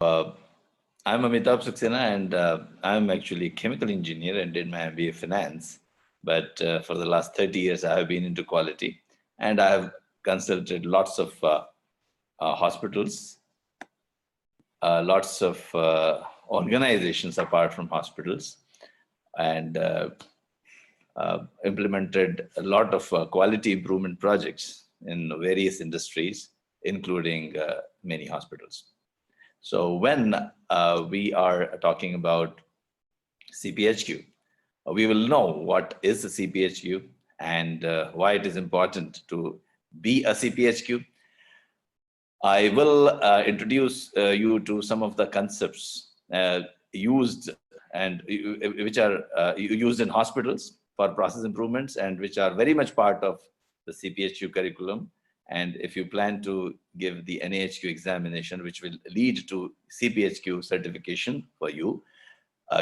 I'm Amitabh Saxena, and I'm actually a chemical engineer and did my MBA finance. But for the last 30 years, I have been into quality, and I have consulted lots of hospitals, lots of organizations apart from hospitals, and implemented a lot of quality improvement projects in various industries, including many hospitals. So when we are talking about Cphq, we will know what is the Cphq and why it is important to be a Cphq. I will introduce you to some of the concepts used and which are used in hospitals for process improvements and which are very much part of the Cphq curriculum. And if you plan to give the NAHQ examination, which will lead to Cphq certification for you,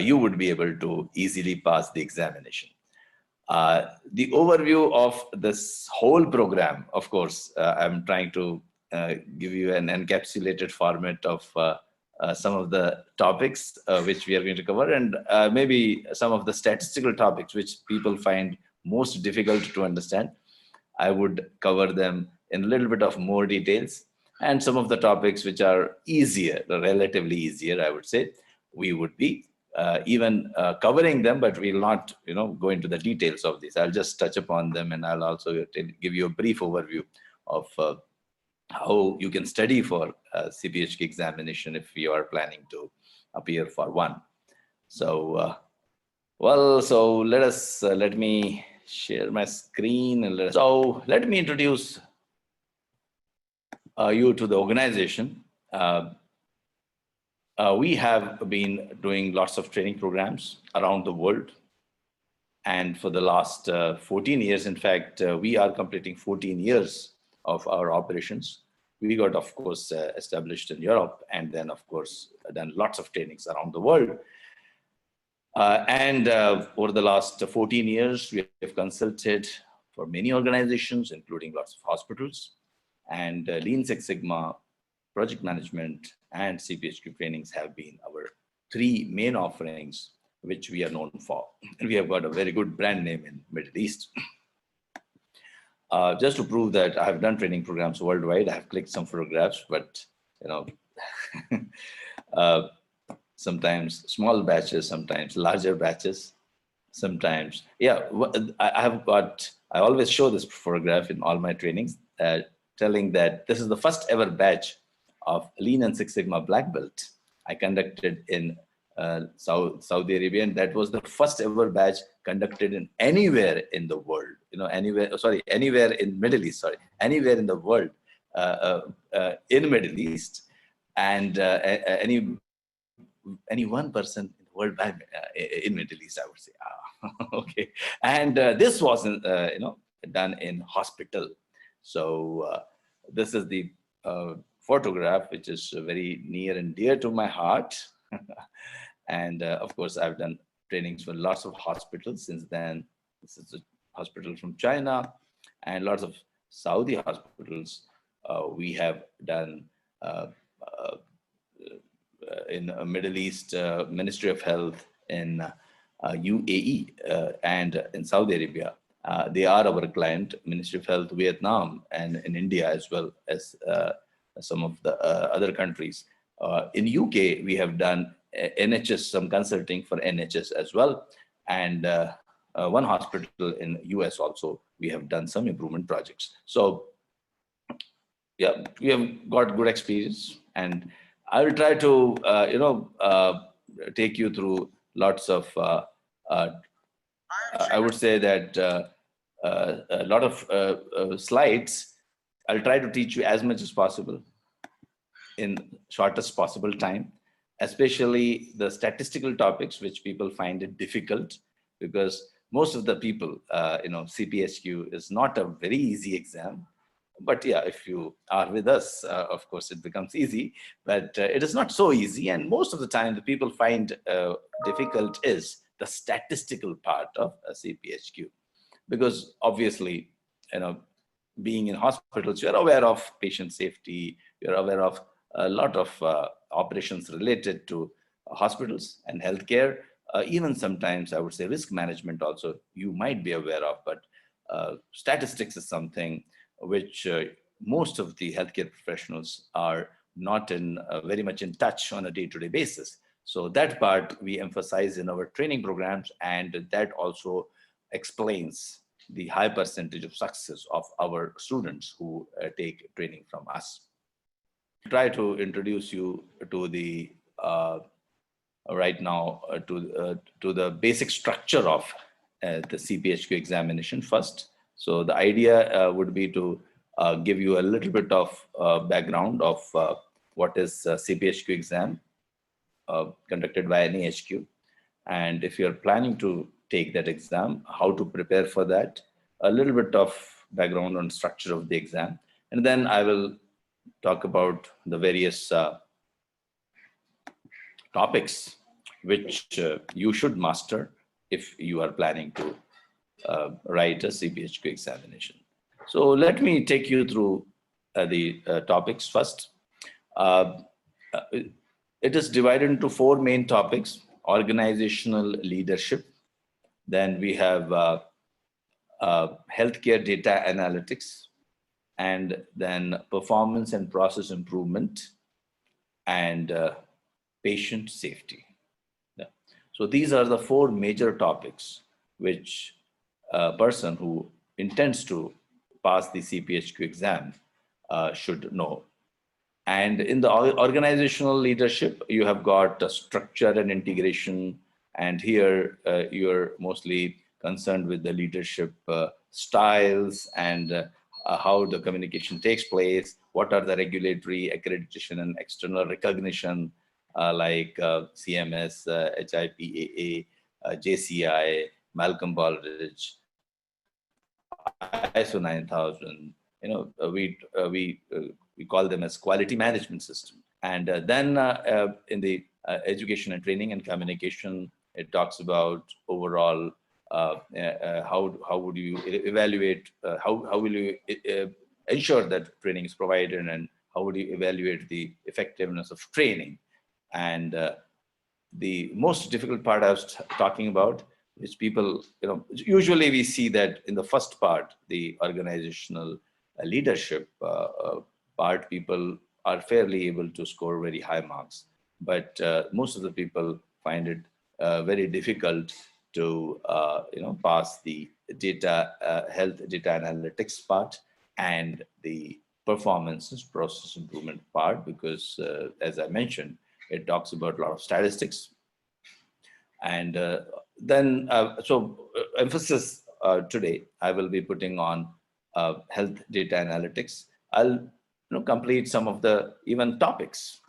you would be able to easily pass the examination. The overview of this whole program, of course, I'm trying to give you an encapsulated format of some of the topics which we are going to cover, and maybe some of the statistical topics which people find most difficult to understand. I would cover them in a little bit of more details, and some of the topics which are easier, relatively easier, I would say, we would be even covering them, but we'll not, go into the details of this. I'll just touch upon them, and I'll also give you a brief overview of how you can study for Cphq examination if you are planning to appear for one. So, so let me share my screen, and so let me introduce you to the organization. We have been doing lots of training programs around the world. And for the last 14 years, in fact, we are completing 14 years of our operations. We got, of course, established in Europe, and then, of course, done lots of trainings around the world. And over the last 14 years, we have consulted for many organizations, including lots of hospitals. And Lean Six Sigma, project management, and Cphq trainings have been our three main offerings which we are known for. And we have got a very good brand name in Middle East. Just to prove that I have done training programs worldwide, I have clicked some photographs, but sometimes small batches, sometimes larger batches, sometimes, I always show this photograph in all my trainings, telling that this is the first ever batch of Lean and Six Sigma Black Belt I conducted in Saudi Arabia, and that was the first ever batch conducted in anywhere in the world. Anywhere in Middle East. Anywhere in the world in Middle East, and any one person in the world in Middle East, I would say. Okay, and this wasn't done in hospital. So this is the photograph, which is very near and dear to my heart. And of course, I've done trainings for lots of hospitals since then. This is a hospital from China and lots of Saudi hospitals. We have done in Middle East, Ministry of Health in UAE and in Saudi Arabia. They are our client, Ministry of Health, Vietnam, and in India, as well as some of the other countries. In UK, we have done NHS, some consulting for NHS as well. And one hospital in US also, we have done some improvement projects. So yeah, we have got good experience, and I will try to, take you through lots of, I would say that a lot of slides. I'll try to teach you as much as possible in shortest possible time, especially the statistical topics, which people find it difficult, because most of the people, Cphq is not a very easy exam. But yeah, if you are with us, of course, it becomes easy, but it is not so easy. And most of the time, the people find difficult is the statistical part of a Cphq, because obviously, being in hospitals, you're aware of patient safety, you're aware of a lot of operations related to hospitals and healthcare. Even sometimes I would say risk management also you might be aware of, but statistics is something which most of the healthcare professionals are not in very much in touch on a day-to-day basis. So that part we emphasize in our training programs, and that also explains the high percentage of success of our students who take training from us. Try to introduce you to the right now to the basic structure of the Cphq examination first. So the idea would be to give you a little bit of background of what is Cphq exam conducted by NEHQ, and if you're planning to take that exam, how to prepare for that, a little bit of background on structure of the exam, and then I will talk about the various topics which you should master if you are planning to write a Cphq examination. So let me take you through the topics first. It is divided into 4 main topics: organizational leadership. Then we have healthcare data analytics, and then performance and process improvement, and patient safety. Yeah. So these are the 4 major topics which a person who intends to pass the Cphq exam should know. And in the organizational leadership, you have got structure and integration. And here you're mostly concerned with the leadership styles and how the communication takes place, what are the regulatory accreditation and external recognition like CMS, HIPAA, JCI, Malcolm Baldrige, ISO 9000. We call them as quality management system. And then in the education and training and communication, it talks about overall how would you evaluate, how will you ensure that training is provided, and how would you evaluate the effectiveness of training. And the most difficult part I was talking about, which people, usually we see that in the first part, the organizational leadership part, people are fairly able to score very high marks, but most of the people find it very difficult to pass the data health data analytics part and the performance process improvement part, because as I mentioned, it talks about a lot of statistics. And then emphasis today I will be putting on health data analytics. I'll complete some of the even topics,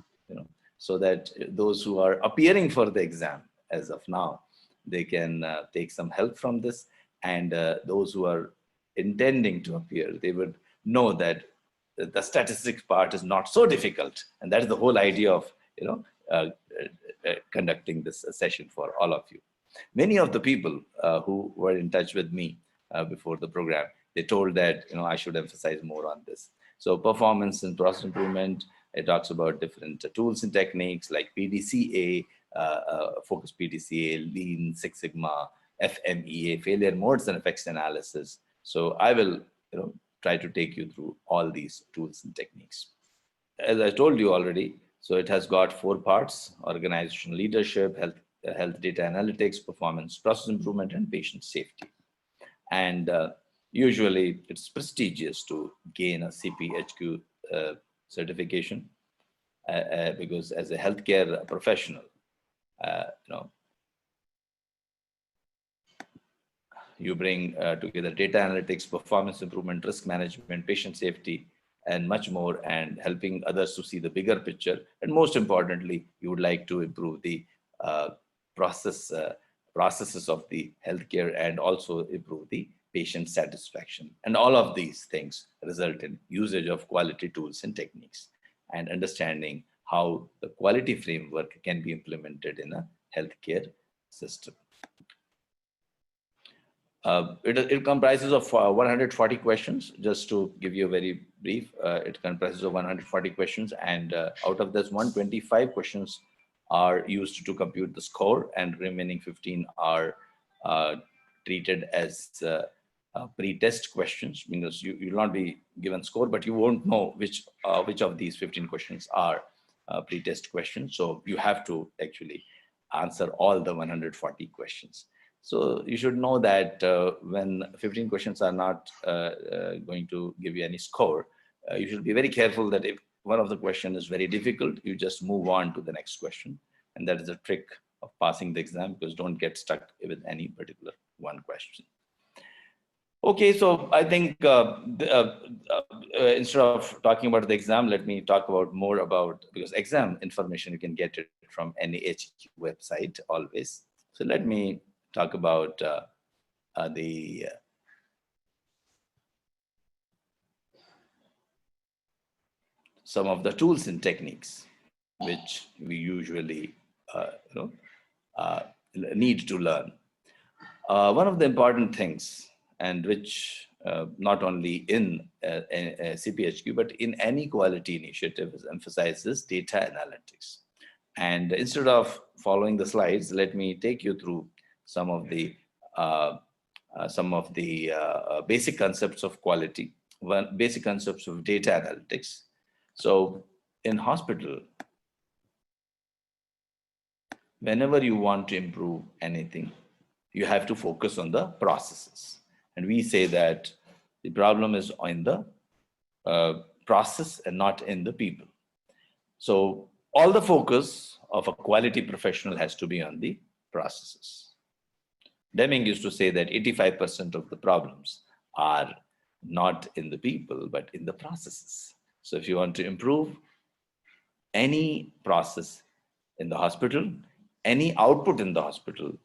so that those who are appearing for the exam as of now, they can take some help from this, and those who are intending to appear, they would know that the statistics part is not so difficult, and that is the whole idea of conducting this session for all of you. Many of the people who were in touch with me before the program, they told that I should emphasize more on this. So performance and process improvement, it talks about different tools and techniques like PDCA, focus PDCA, Lean, Six Sigma, Fmea, failure modes and effects analysis. So I will try to take you through all these tools and techniques. As I told you already, so it has got 4 parts: organizational leadership, health data analytics, performance process improvement, and patient safety. And usually it's prestigious to gain a Cphq certification because as a healthcare professional, you bring together data analytics, performance improvement, risk management, patient safety, and much more, and helping others to see the bigger picture. And most importantly, you would like to improve the processes of the healthcare and also improve the patient satisfaction. And all of these things result in usage of quality tools and techniques, and understanding how the quality framework can be implemented in a healthcare system. It comprises of 140 questions. Just to give you a very brief, it comprises of 140 questions, and out of this, 125 questions are used to compute the score, and remaining 15 are treated as pre-test questions. Because you will not be given score, but you won't know which of these 15 questions are pre-test questions. So you have to actually answer all the 140 questions. So you should know that when 15 questions are not going to give you any score, you should be very careful that if one of the question is very difficult, you just move on to the next question. And that is a trick of passing the exam, because don't get stuck with any particular one question. Okay, so I think instead of talking about the exam, let me talk about more about, because exam information, you can get it from any HQ website always. So let me talk about some of the tools and techniques which we usually need to learn. One of the important things, and which not only in Cphq, but in any quality initiative, is emphasizes data analytics. And instead of following the slides, let me take you through some of the basic concepts of quality, basic concepts of data analytics. So in hospital, whenever you want to improve anything, you have to focus on the processes. And we say that the problem is in the process and not in the people. So all the focus of a quality professional has to be on the processes. Deming used to say that 85% of the problems are not in the people, but in the processes. So if you want to improve any process in the hospital, any output in the hospital,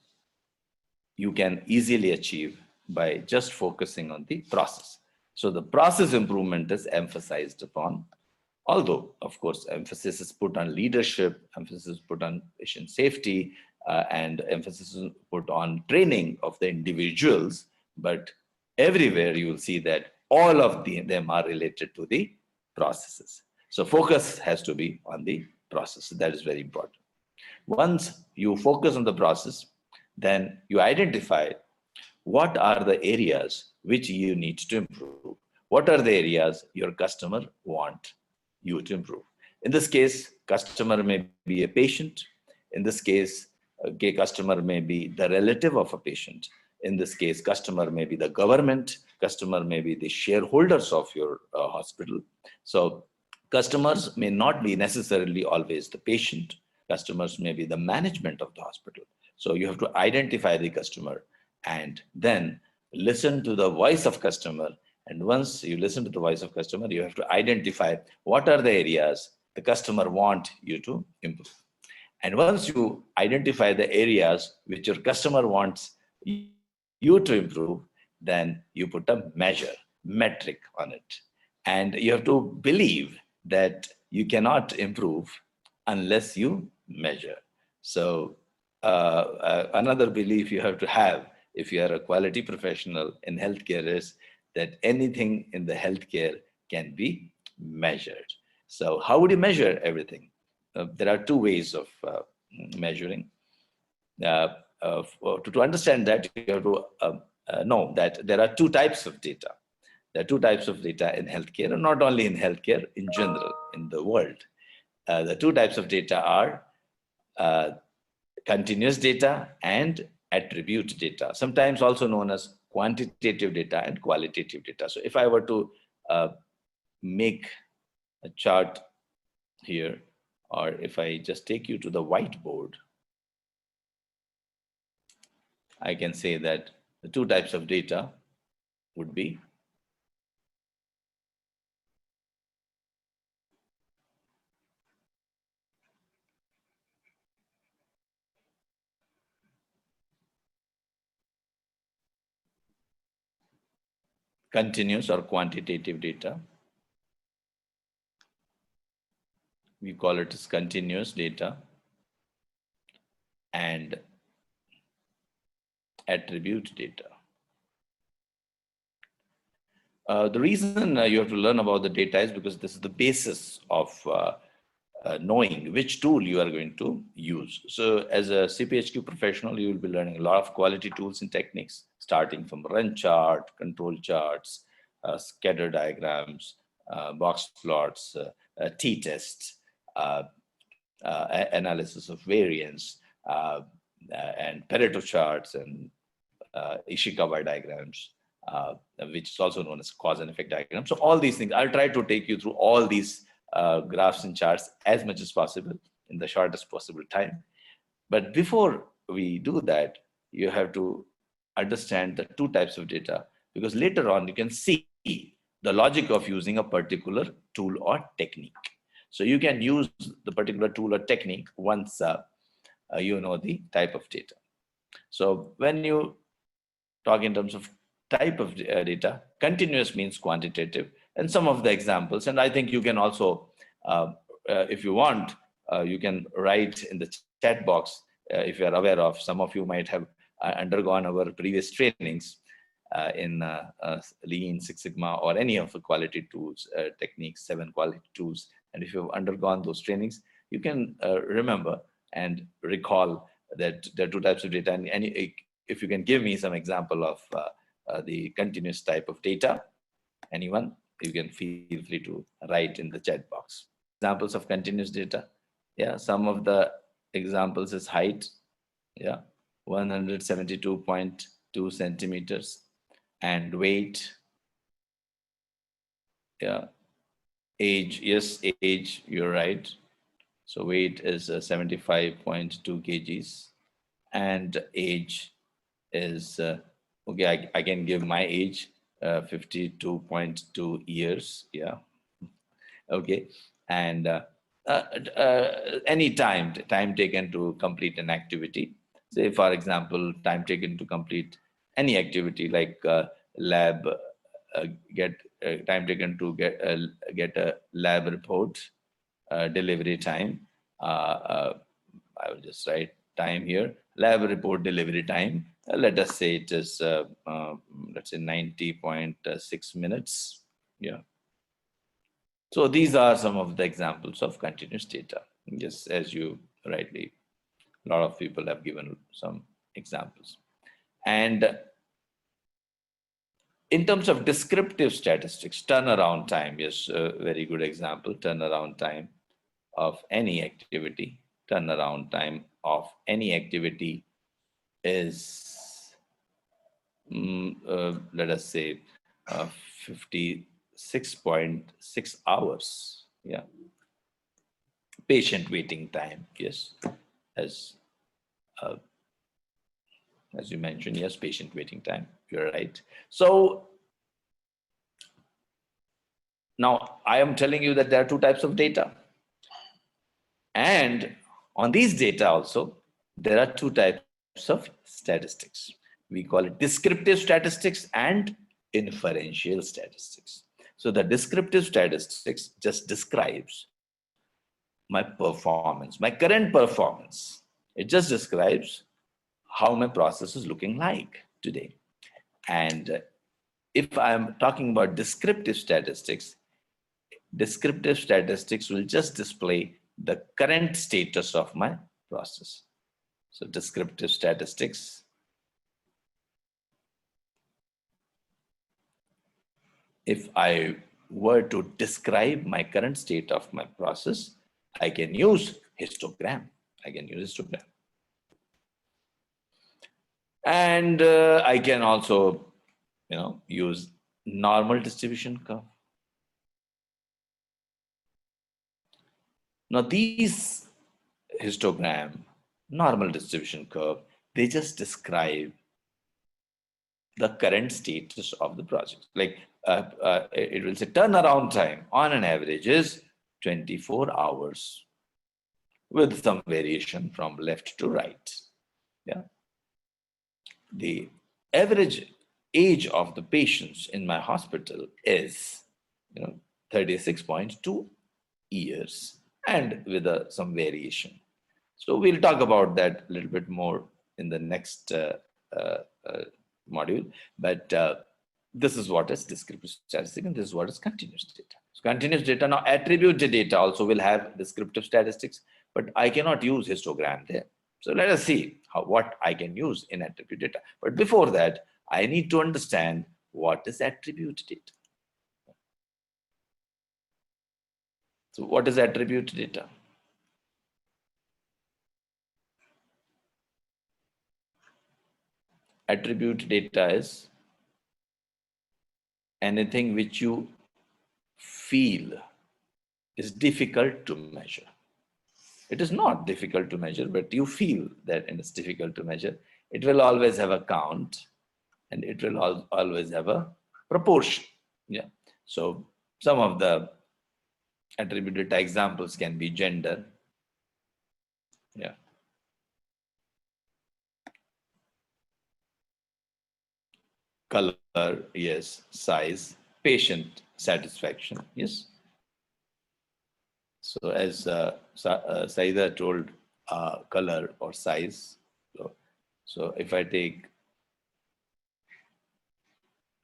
you can easily achieve by just focusing on the process. So the process improvement is emphasized upon, although, of course, emphasis is put on leadership, emphasis is put on patient safety, and emphasis is put on training of the individuals. But everywhere you will see that all of them are related to the processes. So focus has to be on the process. That is very important. Once you focus on the process, then you identify what are the areas which you need to improve. What are the areas your customer want you to improve? In this case, customer may be a patient. In this case, a customer may be the relative of a patient. In this case, customer may be the government. Customer may be the shareholders of your hospital. So customers may not be necessarily always the patient. Customers may be the management of the hospital. So you have to identify the customer and then listen to the voice of customer. And once you listen to the voice of customer, you have to identify what are the areas the customer want you to improve. And once you identify the areas which your customer wants you to improve, then you put a metric on it. And you have to believe that you cannot improve unless you measure. So another belief you have to have if you are a quality professional in healthcare is that anything in the healthcare can be measured. So how would you measure everything? There are two ways of measuring. To understand that, you have to know that there are two types of data. There are two types of data in healthcare, and not only in healthcare, in general, in the world. The two types of data are continuous data and attribute data, sometimes also known as quantitative data and qualitative data. So if I were to make a chart here, or if I just take you to the whiteboard, I can say that the two types of data would be continuous or quantitative data. We call it as continuous data, and attribute data. The reason you have to learn about the data is because this is the basis of knowing which tool you are going to use. So as a Cphq professional, you will be learning a lot of quality tools and techniques, starting from run chart, control charts, scatter diagrams, box plots, t-tests, analysis of variance, and Pareto charts, and Ishikawa diagrams, which is also known as cause and effect diagrams. So all these things, I'll try to take you through all these graphs and charts as much as possible in the shortest possible time. But before we do that, you have to understand the two types of data, because later on you can see the logic of using a particular tool or technique. So you can use the particular tool or technique once you know the type of data. So when you talk in terms of type of data, continuous means quantitative, and some of the examples, and I think you can also, if you want, you can write in the chat box if you are aware of. Some of you might have undergone our previous trainings in Lean, Six Sigma, or any of the quality tools, techniques, 7 quality tools. And if you've undergone those trainings, you can remember and recall that there are two types of data. And if you can give me some example of the continuous type of data, anyone, you can feel free to write in the chat box. Examples of continuous data. Yeah, some of the examples is height. Yeah, 172.2 centimeters. And weight. Yeah, age. Yes, age, you're right. So weight is 75.2 kgs. And age is, okay, I can give my age, 52.2 years. Yeah. Okay. And any time taken to complete an activity. Say, for example, time taken to complete any activity like lab, get time taken to get a lab report, delivery time. I will just write time here. Lab report delivery time. Let us say it is, let's say 90.6 minutes. Yeah. So these are some of the examples of continuous data. Just as you rightly, a lot of people have given some examples. And in terms of descriptive statistics, turnaround time, yes, a very good example, turnaround time of any activity. Turnaround time of any activity is, let us say, 56.6 hours. Yeah. Patient waiting time, yes, as you mentioned, yes, patient waiting time, you're right. So now I am telling you that there are two types of data. And on these data also, there are two types of statistics. We call it descriptive statistics and inferential statistics. So the descriptive statistics just describes my performance, my current performance. It just describes how my process is looking like today. And if I'm talking about descriptive statistics will just display the current status of my process. So descriptive statistics, if I were to describe my current state of my process, I can use histogram. And I can also, use normal distribution curve. Now these histogram, normal distribution curve, they just describe the current status of the project. Like it will say turnaround time on an average is 24 hours with some variation from left to right. Yeah. The average age of the patients in my hospital is 36.2 years, and with some variation. So we'll talk about that a little bit more in the next module. But this is what is descriptive statistics and this is what is continuous data. So continuous data, now attributed data also will have descriptive statistics, but I cannot use histogram there. So let us see what I can use in attribute data. But before that, I need to understand what is attribute data. So what is attribute data? Attribute data is anything which you feel is difficult to measure. It is not difficult to measure, but you feel that it is difficult to measure. It will always have a count and it will always have a proportion. Yeah. So some of the attribute data examples can be gender. Yeah. Color, yes. Size, patient satisfaction, yes. So as Saida told, color or size. So if I take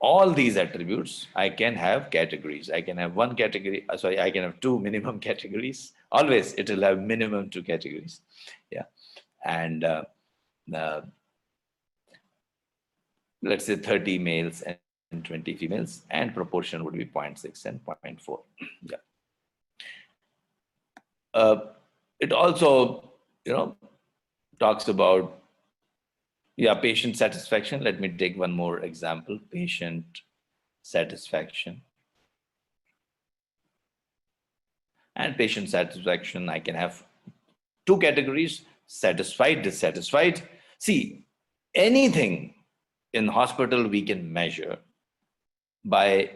all these attributes, I can have categories. I can have one category, I can have two minimum categories. Always it will have minimum two categories. Yeah. And let's say 30 males and 20 females, and proportion would be 0.6 and 0.4. Yeah. It also, talks about, patient satisfaction. Let me take one more example, patient satisfaction. And patient satisfaction, I can have two categories, satisfied, dissatisfied. See, anything in hospital we can measure by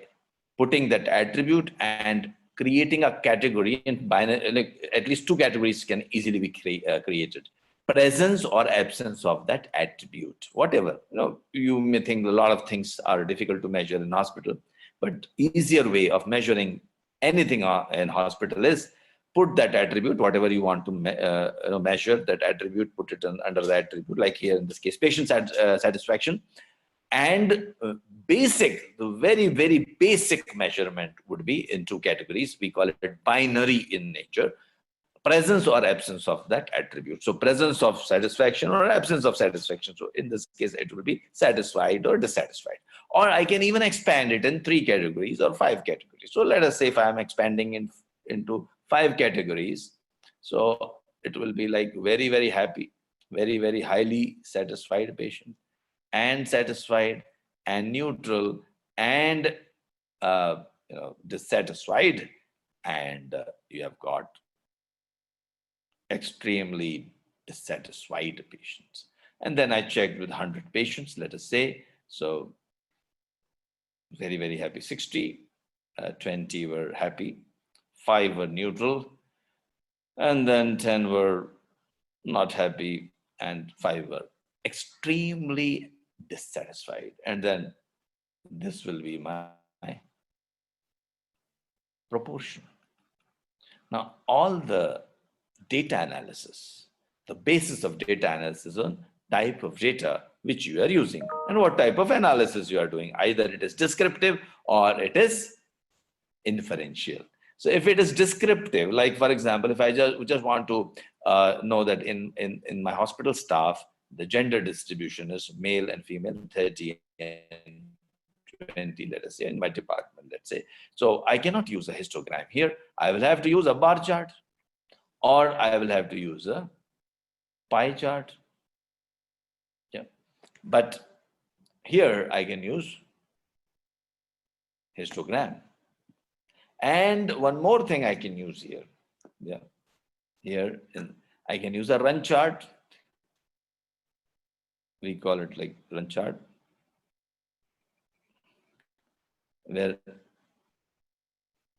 putting that attribute and creating a category, and like at least two categories can easily be created. Presence or absence of that attribute, whatever. You may think a lot of things are difficult to measure in hospital, but easier way of measuring anything in hospital is put that attribute, whatever you want to measure, that attribute, put it under the attribute, like here in this case, patient satisfaction. And the very, very basic measurement would be in two categories. We call it binary in nature, presence or absence of that attribute. So presence of satisfaction or absence of satisfaction. So in this case, it will be satisfied or dissatisfied. Or I can even expand it in three categories or five categories. So let us say if I am expanding into five categories, so it will be like very, very happy, very, very highly satisfied patient, and satisfied, and neutral, and dissatisfied, and you have got extremely dissatisfied patients. And then I checked with 100 patients, let us say. So very, very happy 60, 20 were happy, 5 were neutral, and then 10 were not happy, and 5 were extremely dissatisfied. And then this will be my proportion. Now, all the data analysis, the basis of data analysis on type of data which you are using and what type of analysis you are doing. Either it is descriptive or it is inferential. So if it is descriptive, like for example, if I just want to know that in my hospital staff, the gender distribution is male and female, 30 and 20, let us say, in my department, let's say. So I cannot use a histogram here. I will have to use a bar chart, or I will have to use a pie chart. Yeah. But here I can use histogram. And one more thing I can use here. Yeah. Here I can use a run chart. We call it like run chart, where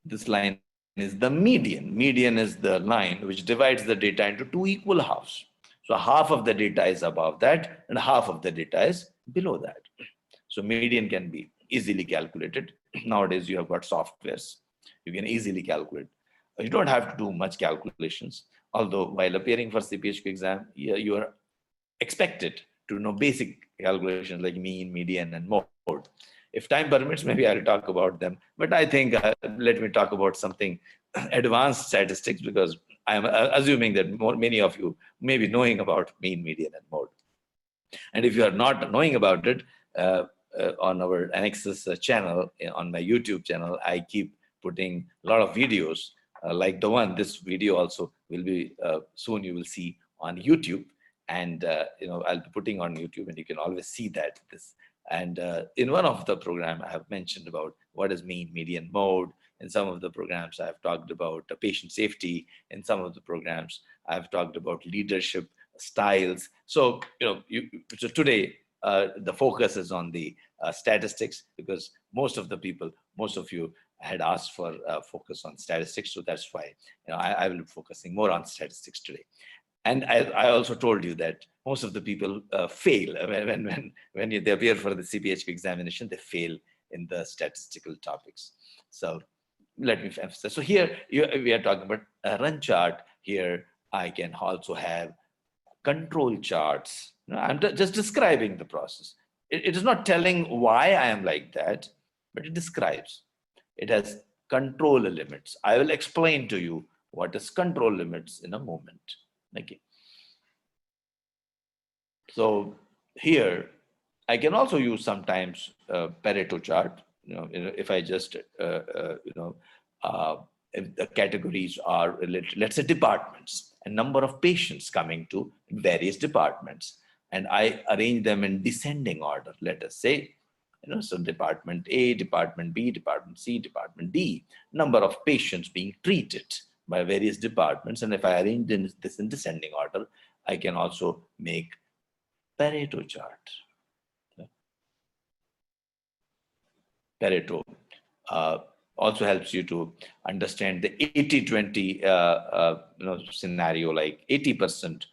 this line is the median. Median is the line which divides the data into two equal halves. So half of the data is above that and half of the data is below that. So median can be easily calculated. Nowadays you have got softwares. You can easily calculate. You don't have to do much calculations. Although while appearing for Cphq exam, you are expected to know basic calculations like mean, median, and mode. If time permits, maybe I'll talk about them. But I think let me talk about something advanced statistics, because I'm assuming that many of you may be knowing about mean, median, and mode. And if you are not knowing about it, on our Anexas channel, on my YouTube channel, I keep putting a lot of videos like the one. This video also will be soon. You will see on YouTube, and I'll be putting on YouTube, and you can always see that this. And in one of the program, I have mentioned about what is mean, median, mode. In some of the programs, I have talked about patient safety. In some of the programs, I have talked about leadership styles. So so today the focus is on the statistics, because most of you had asked for focus on statistics. So that's why I will be focusing more on statistics today. And I also told you that most of the people fail when they appear for the Cphq examination. They fail in the statistical topics. So let me emphasize. So here we are talking about a run chart. Here I can also have control charts. I'm just describing the process. It is not telling why I am like that, but it describes. It has control limits. I will explain to you what is control limits in a moment. Okay. So here I can also use sometimes Pareto chart. If I just if the categories are related, let's say departments, a number of patients coming to various departments, and I arrange them in descending order. Let us say, so department A, department B, department C, department D, number of patients being treated by various departments. And if I arrange this in descending order, I can also make Pareto chart. Pareto also helps you to understand the 80-20 scenario, like 80%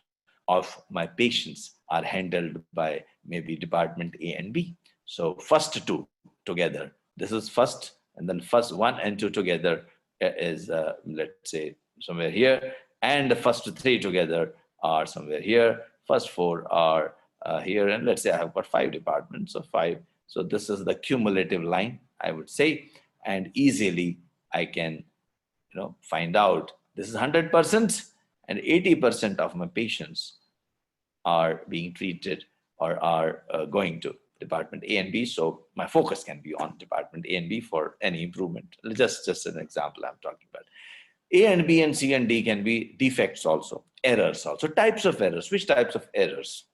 of my patients are handled by maybe department A and B. So first two together, this is first, and then first 1 and 2 together is let's say somewhere here, and the first 3 together are somewhere here, first 4 are here, and let's say I have got 5 departments, so 5. So this is the cumulative line, I would say, and easily I can find out this is 100%, and 80% of my patients are being treated or are going to department A and B. So my focus can be on department A and B for any improvement. Just an example I'm talking about. A and B and C and D can be defects also, errors also, types of errors. Which types of errors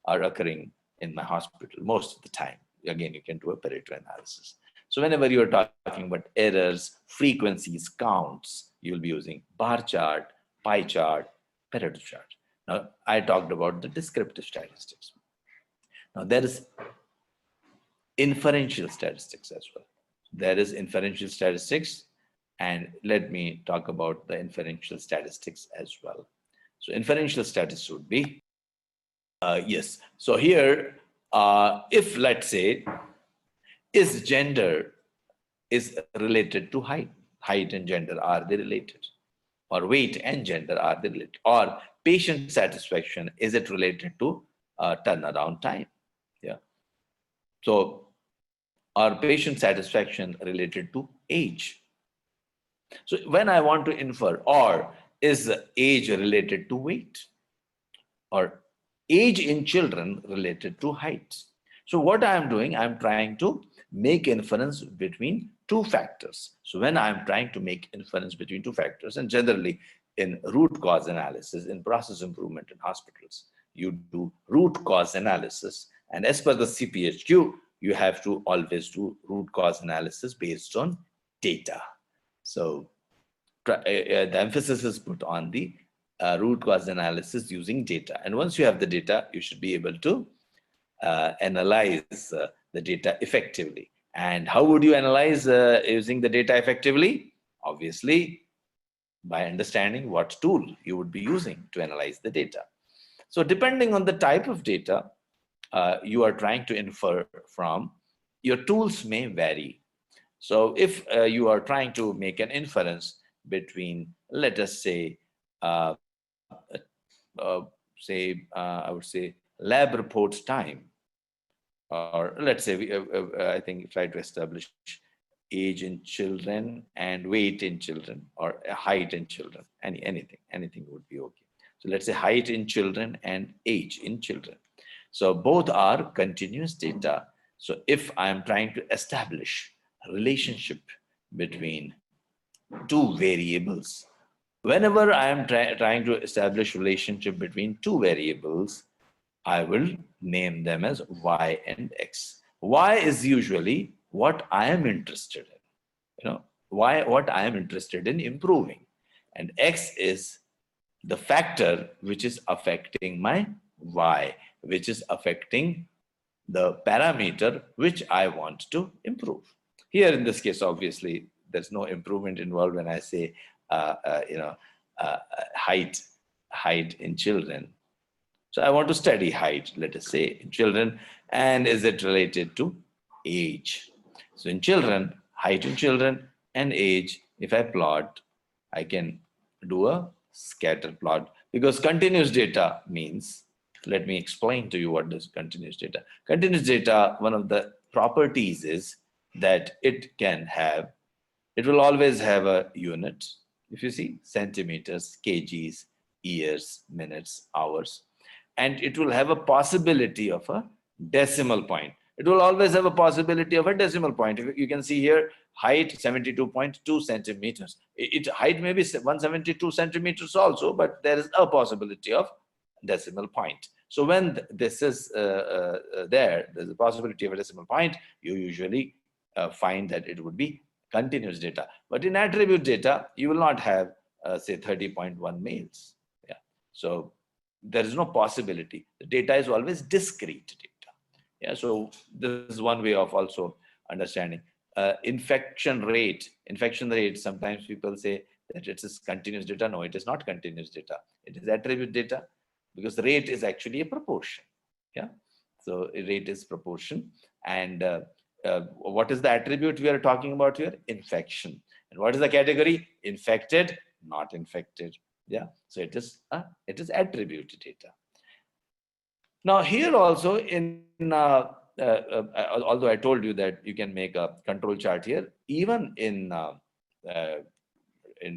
are occurring in my hospital most of the time? Again, you can do a Pareto analysis. So whenever you're talking about errors, frequencies, counts, you'll be using bar chart, pie chart, Pareto chart. Now, I talked about the descriptive statistics. Now, there is inferential statistics as well. There is inferential statistics, and let me talk about the inferential statistics as well. So inferential statistics would be, yes. So here, if let's say, is gender is related to height. Height and gender, are they related? Or weight and gender, are they related? Or patient satisfaction, is it related to turnaround time? Yeah. So, are patient satisfaction related to age? So when I want to infer, or is age related to weight? Or age in children related to height? So what I am doing, I'm trying to make inference between 2 factors. So when I'm trying to make inference between 2 factors, and generally in root cause analysis, in process improvement in hospitals, you do root cause analysis. And as per the Cphq, you have to always do root cause analysis based on data. So the emphasis is put on the root cause analysis using data. And once you have the data, you should be able to analyze the data effectively. And how would you analyze using the data effectively? Obviously, by understanding what tool you would be using to analyze the data. So depending on the type of data you are trying to infer from, your tools may vary. So if you are trying to make an inference between, let us say, I would say lab reports time or let's say I think try to establish age in children and weight in children, or height in children, anything would be okay. So let's say height in children and age in children. So both are continuous data. So if I'm trying to establish a relationship between two variables, whenever I am trying to establish relationship between two variables, I will name them as y and x. Y is usually what I am interested in, what I am interested in improving, and x is the factor which is affecting my y, which is affecting the parameter which I want to improve. Here in this case, obviously, there's no improvement involved when I say, height, in children. So I want to study height, let us say, in children, and is it related to age? So in children, height in children and age, if I plot, I can do a scatter plot, because continuous data means, let me explain to you what is continuous data. Continuous data, one of the properties is that it will always have a unit. If you see, centimeters, kgs, years, minutes, hours, and it will have a possibility of a decimal point. It will always have a possibility of a decimal point. You can see here, height 72.2 centimeters. Height may be 172 centimeters also, but there is a possibility of decimal point. So when this is there's a possibility of a decimal point, you usually find that it would be continuous data. But in attribute data, you will not have, say, 30.1 males. Yeah. So there is no possibility. The data is always discrete data. Yeah. So this is one way of also understanding. Infection rate. Sometimes people say that it is continuous data. No, it is not continuous data. It is attribute data, because the rate is actually a proportion. Yeah. So rate is proportion, and what is the attribute we are talking about here? Infection. And what is the category? Infected, not infected. Yeah. So it is attribute data. Now here also although I told you that you can make a control chart here, even in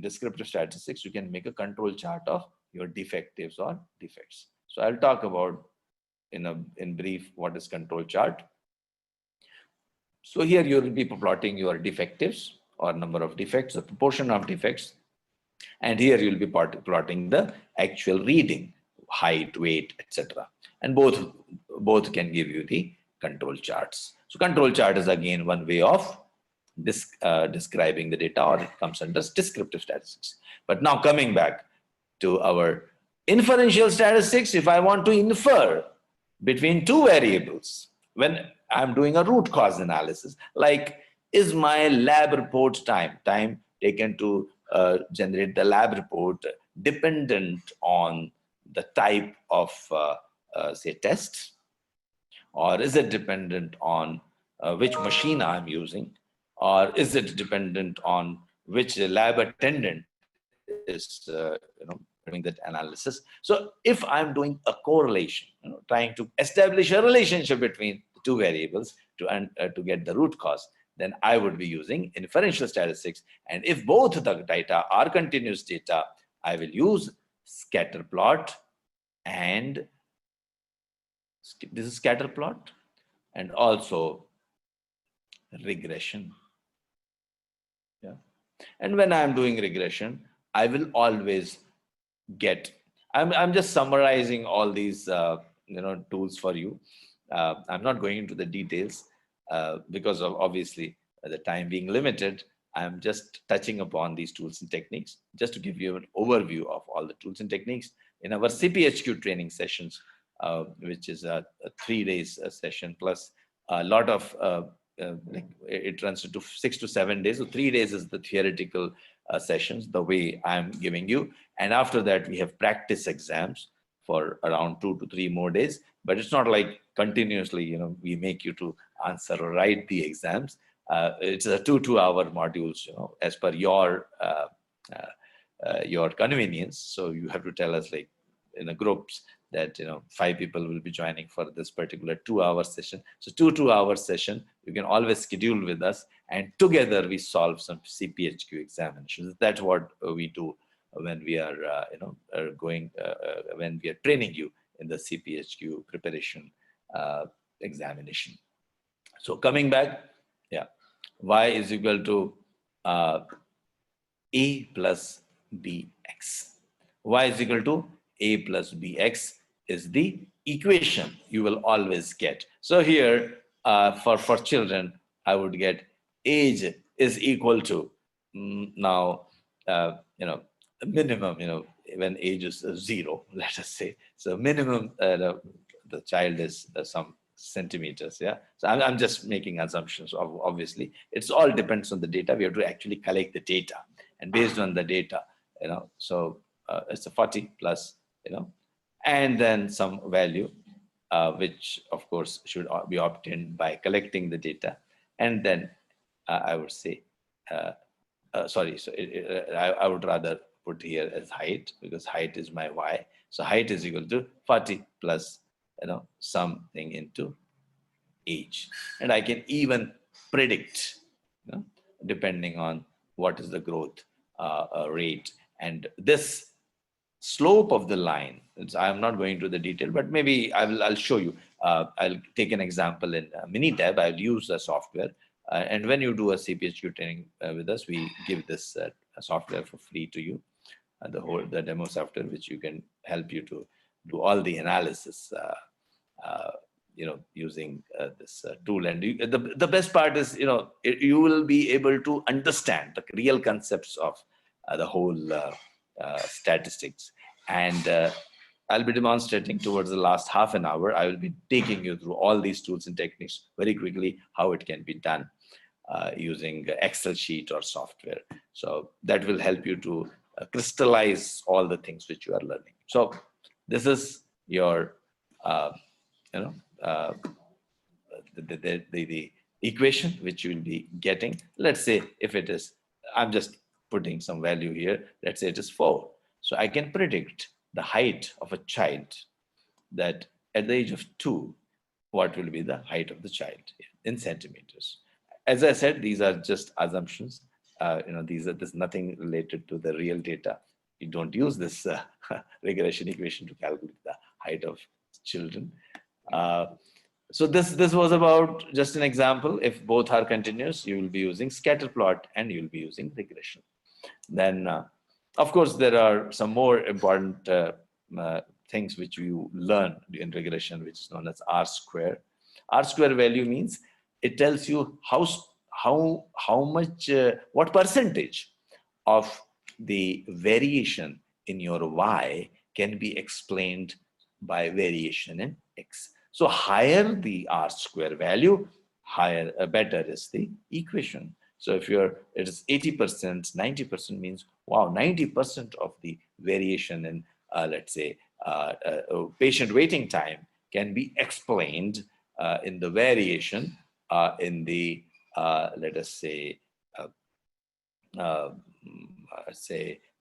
descriptive statistics, you can make a control chart of your defectives or defects. So I'll talk about in brief what is control chart. So here you will be plotting your defectives, or number of defects, the proportion of defects, and here you will be plotting the actual reading, height, weight, etc. And both can give you the control charts. So control chart is again one way of describing the data, or it comes under descriptive statistics. But now coming back to our inferential statistics, if I want to infer between two variables, when I'm doing a root cause analysis, like, is my lab report time taken to generate the lab report dependent on the type of say test, or is it dependent on which machine I'm using, or is it dependent on which lab attendant is doing that analysis? So if I'm doing a correlation, trying to establish a relationship between the two variables to get the root cause, then I would be using inferential statistics. And if both the data are continuous data, I will use scatter plot, and this is scatter plot, and also regression. Yeah. And when I'm doing regression, I will always get, I'm just summarizing all these tools for you. I'm not going into the details because of obviously the time being limited. I'm just touching upon these tools and techniques just to give you an overview of all the tools and techniques in our Cphq training sessions, which is a 3 days session plus a lot of like it runs into 6 to 7 days. So 3 days is the theoretical sessions, the way I'm giving you. And after that, we have practice exams for around 2 to 3 more days. But it's not like continuously, we make you to answer or write the exams. It's a 2-hour modules, as per your convenience. So you have to tell us, like, in the groups that 5 people will be joining for this particular 2-hour session. So 2-hour session, you can always schedule with us, and together we solve some Cphq examinations. That's what we do when we are when we are training you in the Cphq preparation examination. So coming back, yeah, y is equal to a plus bx. Y is equal to a plus bx is the equation you will always get. So here, for children, I would get age is equal to now minimum, when age is 0, let us say. So minimum, the child is some centimeters. Yeah. So I'm just making assumptions. Obviously, it's all depends on the data. We have to actually collect the data, and based on the data, so it's a 40 plus, and then some value, which of course should be obtained by collecting the data, and then I would say, sorry, so I would rather put here as height, because height is my y. So height is equal to 40 plus something into age, and I can even predict, depending on what is the growth rate, and this slope of the line. I'm not going to the detail, but maybe I'll show you. I'll take an example in Minitab. I'll use the software, and when you do a Cphq training with us, we give this software for free to you, the demo software, which you can help you to do all the analysis, using this tool. And the best part is, you will be able to understand the real concepts of the whole statistics. And I'll be demonstrating towards the last half an hour. I will be taking you through all these tools and techniques very quickly, how it can be done using Excel sheet or software. So that will help you to crystallize all the things which you are learning. So this is your, the equation which you will be getting. Let's say if it is, I'm just putting some value here. Let's say it is 4. So I can predict the height of a child, that at the age of 2, what will be the height of the child in centimeters. As I said, these are just assumptions. There's nothing related to the real data. You don't use this regression equation to calculate the height of children. So this was about just an example. If both are continuous, you will be using scatter plot and you'll be using regression. Then, of course, there are some more important things which you learn in regression, which is known as R-square. R-square value means it tells you how much, what percentage of the variation in your y can be explained by variation in x. So higher the R-square value, better is the equation. So if it is 80%, 90% means, wow, 90% of the variation in, let's say, patient waiting time can be explained in the variation in the, let us say,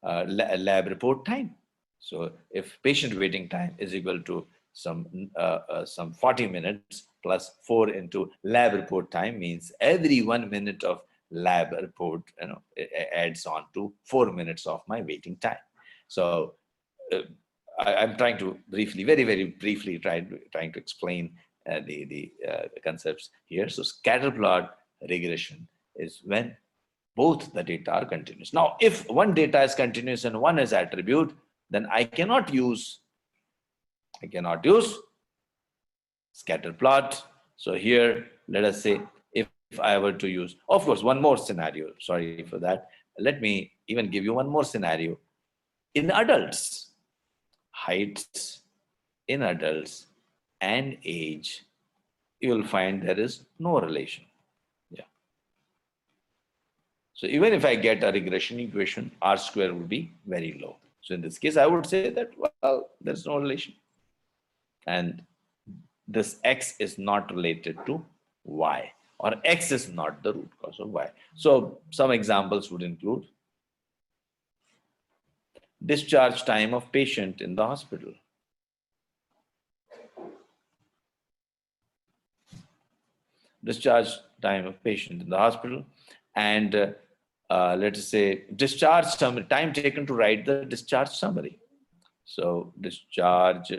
lab report time. So if patient waiting time is equal to some 40 minutes plus 4 into lab report time, means every 1 minute of lab report, adds on to 4 minutes of my waiting time. So I'm trying to briefly, very, very briefly, trying to explain the concepts here. So scatter plot regression is when both the data are continuous. Now, if one data is continuous and one is attribute, then I cannot use scatter plot. So here, let us say, if I were to use, of course, one more scenario, sorry for that. Let me even give you one more scenario. In adults, height in adults and age, you will find there is no relation. Yeah. So even if I get a regression equation, R-square will be very low. So in this case, I would say that, well, there's no relation. And this x is not related to y, or x is not the root cause of y. So some examples would include discharge time of patient in the hospital, discharge time of patient in the hospital, and let us say discharge summary, time taken to write the discharge summary. So discharge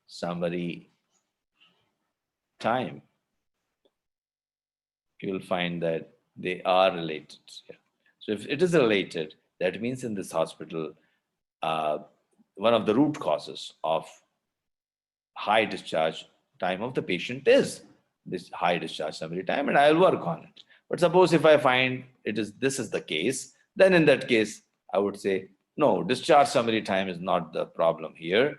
summary time, you will find that they are related. Yeah. So if it is related, that means in this hospital, one of the root causes of high discharge time of the patient is this high discharge summary time, and I'll work on it. But suppose if I find this is the case, then in that case, I would say, no, discharge summary time is not the problem here.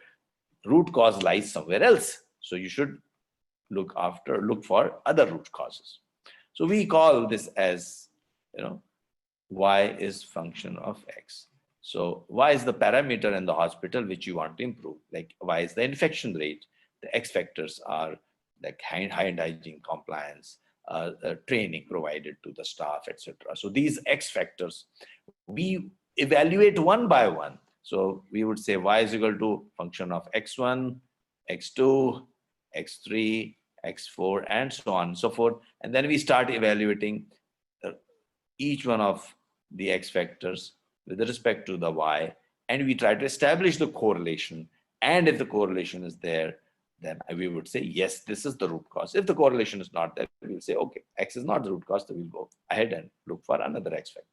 Root cause lies somewhere else. So you should look for other root causes. So we call this as, y is function of x. So y is the parameter in the hospital which you want to improve. Like y is the infection rate. The x factors are like hand hygiene compliance, training provided to the staff, etc. So these x factors we evaluate one by one. So we would say y is equal to function of x1, x2, x3, x4, and so on and so forth. And then we start evaluating each one of the x factors with respect to the y, and we try to establish the correlation. And if the correlation is there, then we would say, yes, this is the root cause. If the correlation is not there, we'll say, okay, x is not the root cause, so we'll go ahead and look for another x factor.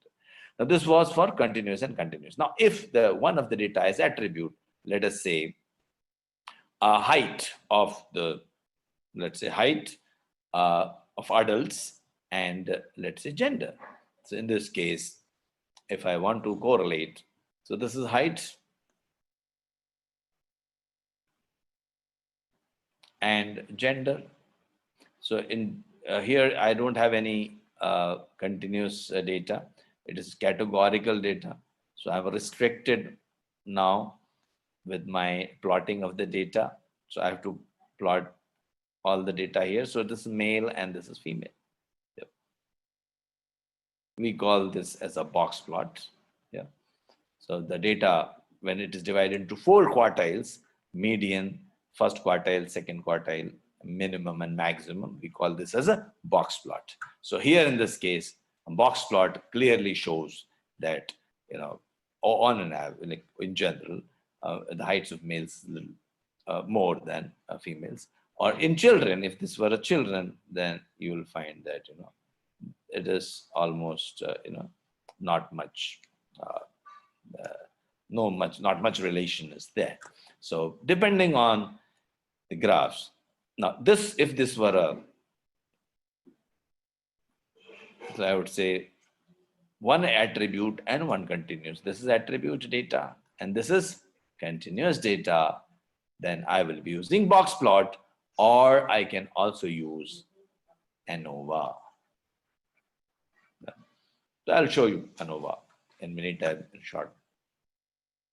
Now, this was for continuous and continuous. Now, if the one of the data is attribute, let us say height of the, let's say height of adults, and let's say gender. So in this case, if I want to correlate, so this is height and gender. So in here, I don't have any continuous data. It is categorical data. So I've restricted now with my plotting of the data. So I have to plot all the data here. So this is male and this is female. Yep. We call this as a box plot. Yeah. So the data, when it is divided into 4 quartiles, median, first quartile, second quartile, minimum and maximum, we call this as a box plot. So here in this case, a box plot clearly shows that, on an average, like in general, the heights of males more than females. Or in children, if this were a children, then you will find that, it is almost, not much, not much relation is there. So depending on the graphs. Now this, if this were so I would say one attribute and one continuous. This is attribute data and this is continuous data. Then I will be using box plot, or I can also use ANOVA. So I'll show you ANOVA in in short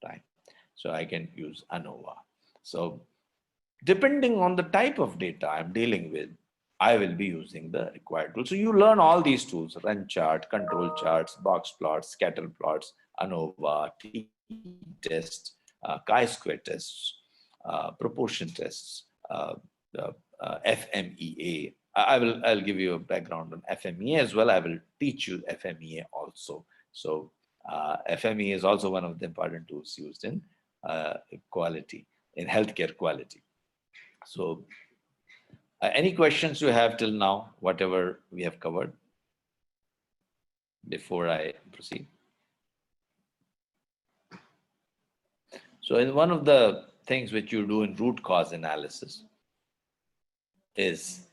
time. So I can use ANOVA. So depending on the type of data I'm dealing with, I will be using the required tool. So you learn all these tools: run chart, control charts, box plots, scatter plots, ANOVA, t-test, chi-square tests, proportion tests, Fmea. I'll give you a background on Fmea as well. I will teach you Fmea also. So Fmea is also one of the important tools used in quality, in healthcare quality. So any questions you have till now, whatever we have covered, before I proceed? So in one of the things which you do in root cause analysis is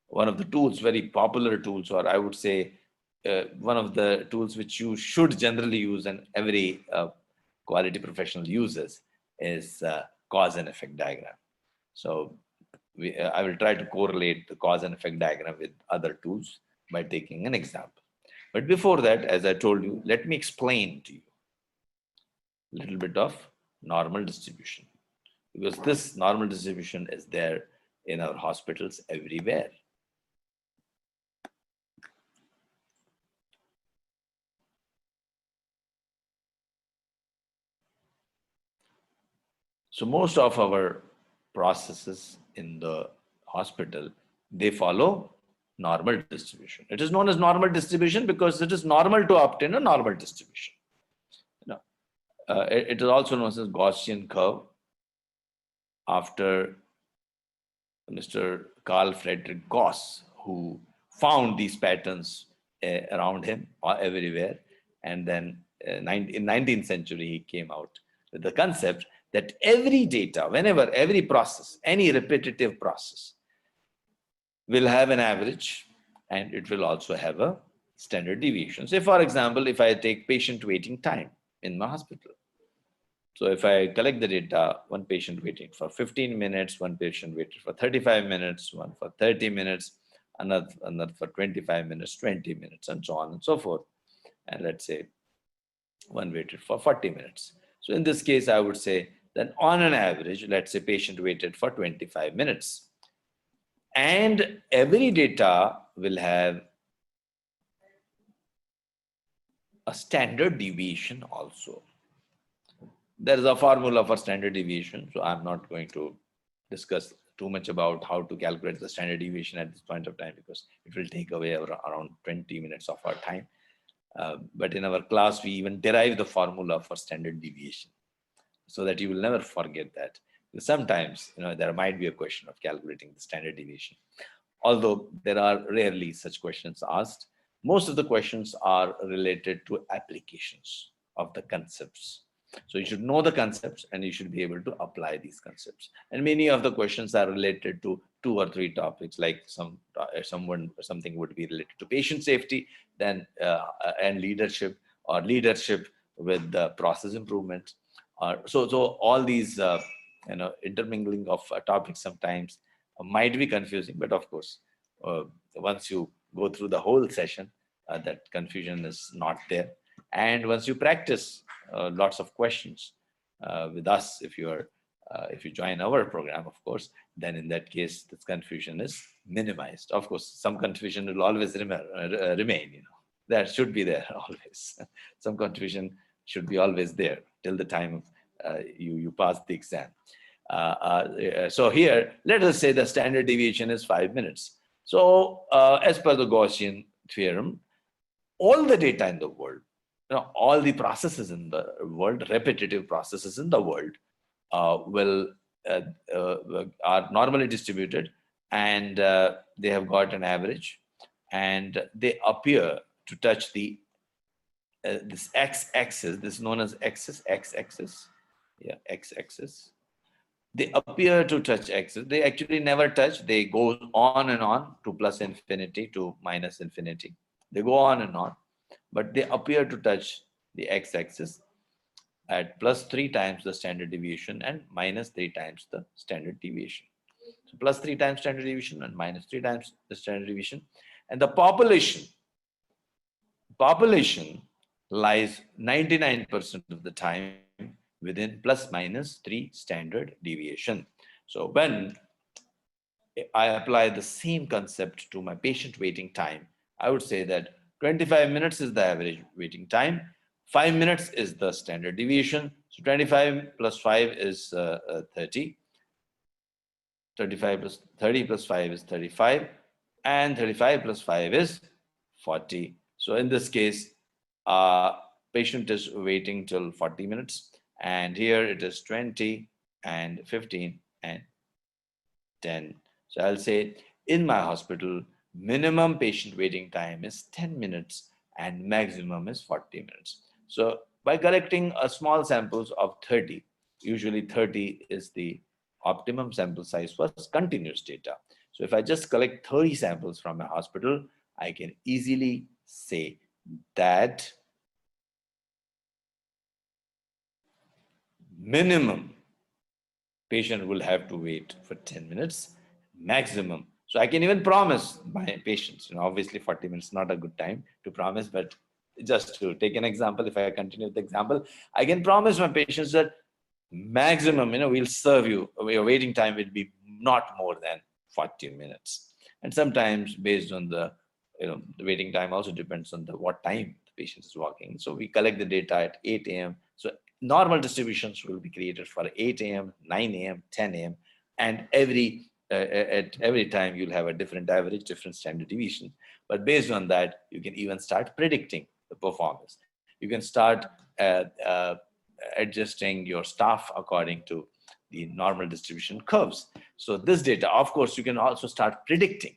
one of the tools, very popular tools, or I would say one of the tools which you should generally use and every quality professional uses is cause and effect diagram. So I will try to correlate the cause and effect diagram with other tools by taking an example. But before that, as I told you, let me explain to you a little bit of normal distribution, because this normal distribution is there in our hospitals everywhere. So most of our processes in the hospital they follow normal distribution. It is known as normal distribution because it is normal to obtain a normal distribution. Now, it is also known as Gaussian curve after Mr. Carl Friedrich Gauss, who found these patterns around him or everywhere. And then in 19th century, he came out with the concept that every data, whenever, every process, any repetitive process will have an average and it will also have a standard deviation. Say, for example, if I take patient waiting time in my hospital. So if I collect the data, one patient waited for 15 minutes, one patient waited for 35 minutes, one for 30 minutes, another for 25 minutes, 20 minutes, and so on and so forth. And let's say one waited for 40 minutes. So in this case, I would say that on an average, let's say patient waited for 25 minutes. And every data will have a standard deviation also. There is a formula for standard deviation, so I'm not going to discuss too much about how to calculate the standard deviation at this point of time because it will take away around 20 minutes of our time. But in our class, we even derive the formula for standard deviation so that you will never forget that. Sometimes, there might be a question of calculating the standard deviation. Although there are rarely such questions asked, most of the questions are related to applications of the concepts. So you should know the concepts and you should be able to apply these concepts. And many of the questions are related to 2 or 3 topics, like something would be related to patient safety, then and leadership, or leadership with the process improvement. So all these intermingling of topics sometimes might be confusing, but of course, once you go through the whole session, that confusion is not there. And once you practice lots of questions with us, if you join our program, of course, then in that case, this confusion is minimized. Of course, some confusion will always remain. That should be there always. Some confusion should be always there till the time you pass the exam. So here, let us say the standard deviation is 5 minutes. So as per the Gaussian theorem, all the data in the world, all the processes in the world, repetitive processes in the world, are normally distributed, and they have got an average, and they appear to touch the this x-axis. This is known as x-axis. Yeah, x-axis. They appear to touch axis. They actually never touch. They go on and on to plus infinity to minus infinity. They go on and on, but they appear to touch the x-axis at plus 3 times the standard deviation and minus 3 times the standard deviation. So plus 3 times standard deviation and minus 3 times the standard deviation. And the population lies 99% of the time within plus minus 3 standard deviation. So when I apply the same concept to my patient waiting time, I would say that 25 minutes is the average waiting time, 5 minutes is the standard deviation. So 25 plus 5 is 30. 35 plus 30 plus 5 is 35. And 35 plus 5 is 40. So in this case, patient is waiting till 40 minutes. And here it is 20 and 15 and 10. So I'll say in my hospital, minimum patient waiting time is 10 minutes and maximum is 40 minutes. So by collecting a small samples of 30, usually 30 is the optimum sample size for continuous data. So if I just collect 30 samples from a hospital, I can easily say that minimum patient will have to wait for 10 minutes, maximum. So I can even promise my patients, obviously 40 minutes is not a good time to promise, but just to take an example, if I continue with the example, I can promise my patients that maximum, we'll serve you, your waiting time will be not more than 40 minutes. And sometimes based on the waiting time also depends on what time the patient is walking. So we collect the data at 8 a.m. So normal distributions will be created for 8 a.m., 9 a.m., 10 a.m. and every at every time you'll have a different average, different standard deviation. But based on that, you can even start predicting the performance. You can start adjusting your staff according to the normal distribution curves. So this data, of course, you can also start predicting.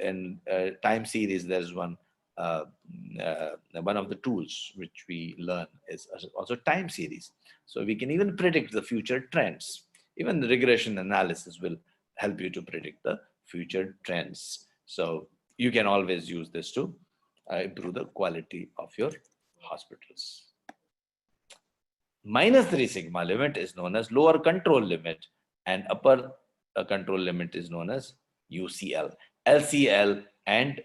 In time series, there's one of the tools which we learn is also time series. So we can even predict the future trends. Even the regression analysis will help you to predict the future trends. So you can always use this to improve the quality of your hospitals. -3 sigma limit is known as lower control limit, and upper control limit is known as UCL. LCL and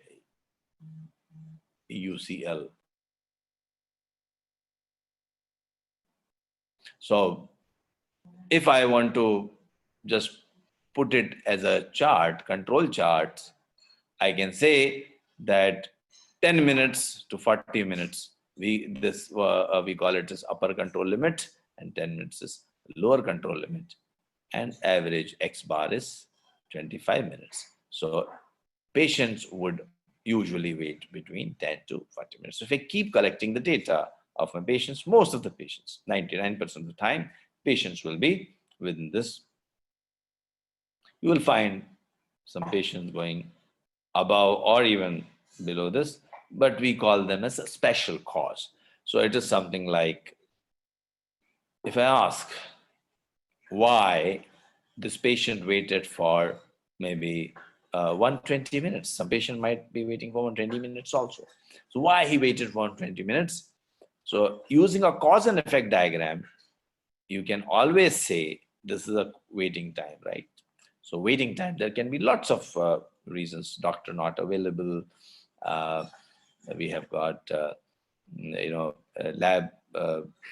UCL. So if I want to just put it as a chart, control charts, I can say that 10 minutes to 40 minutes, we call it as upper control limit, and 10 minutes is lower control limit, and average X bar is 25 minutes. So patients would usually wait between 10 to 40 minutes. So if I keep collecting the data of my patients, most of the patients, 99% of the time, patients will be within this. You will find some patients going above or even below this, but we call them as a special cause. So it is something like, if I ask why this patient waited for maybe 120 minutes, some patient might be waiting for 120 minutes also. So why he waited for 120 minutes? So using a cause and effect diagram, you can always say this is a waiting time, right? So waiting time, there can be lots of reasons. Doctor not available. We have got, lab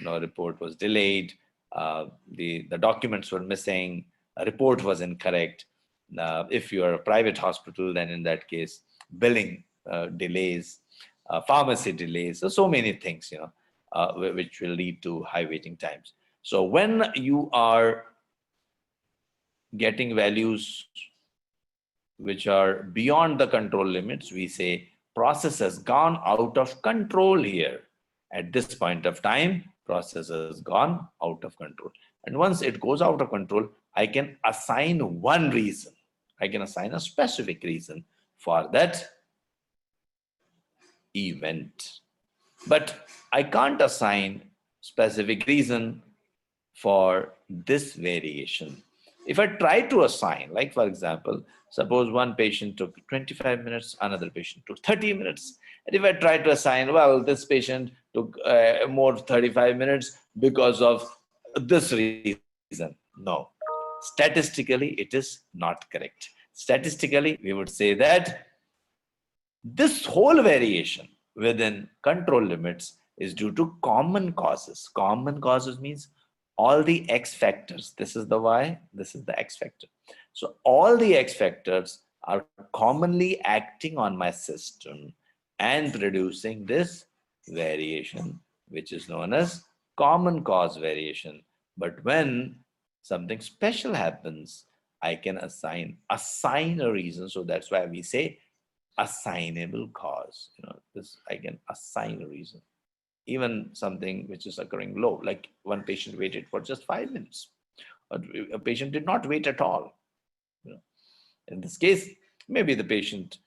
report was delayed. The documents were missing. A report was incorrect. If you are a private hospital, then in that case, billing delays, pharmacy delays. So many things, which will lead to high waiting times. So when you are getting values which are beyond the control limits, we say process has gone out of control here. At this point of time, process has gone out of control. And once it goes out of control, I can assign one reason. I can assign a specific reason for that event. But I can't assign specific reason for this variation. If I try to assign, like for example, suppose one patient took 25 minutes, another patient took 30 minutes. And if I try to assign, well, this patient took more 35 minutes because of this reason. No. Statistically, it is not correct. Statistically, we would say that this whole variation within control limits is due to common causes. Common causes means all the X factors. This is the Y, this is the X factor. So all the X factors are commonly acting on my system and producing this variation, which is known as common cause variation. But when something special happens, I can assign a reason. So that's why we say assignable cause. This I can assign a reason. Even something which is occurring low, like one patient waited for just 5 minutes, or a patient did not wait at all. In this case, maybe the patient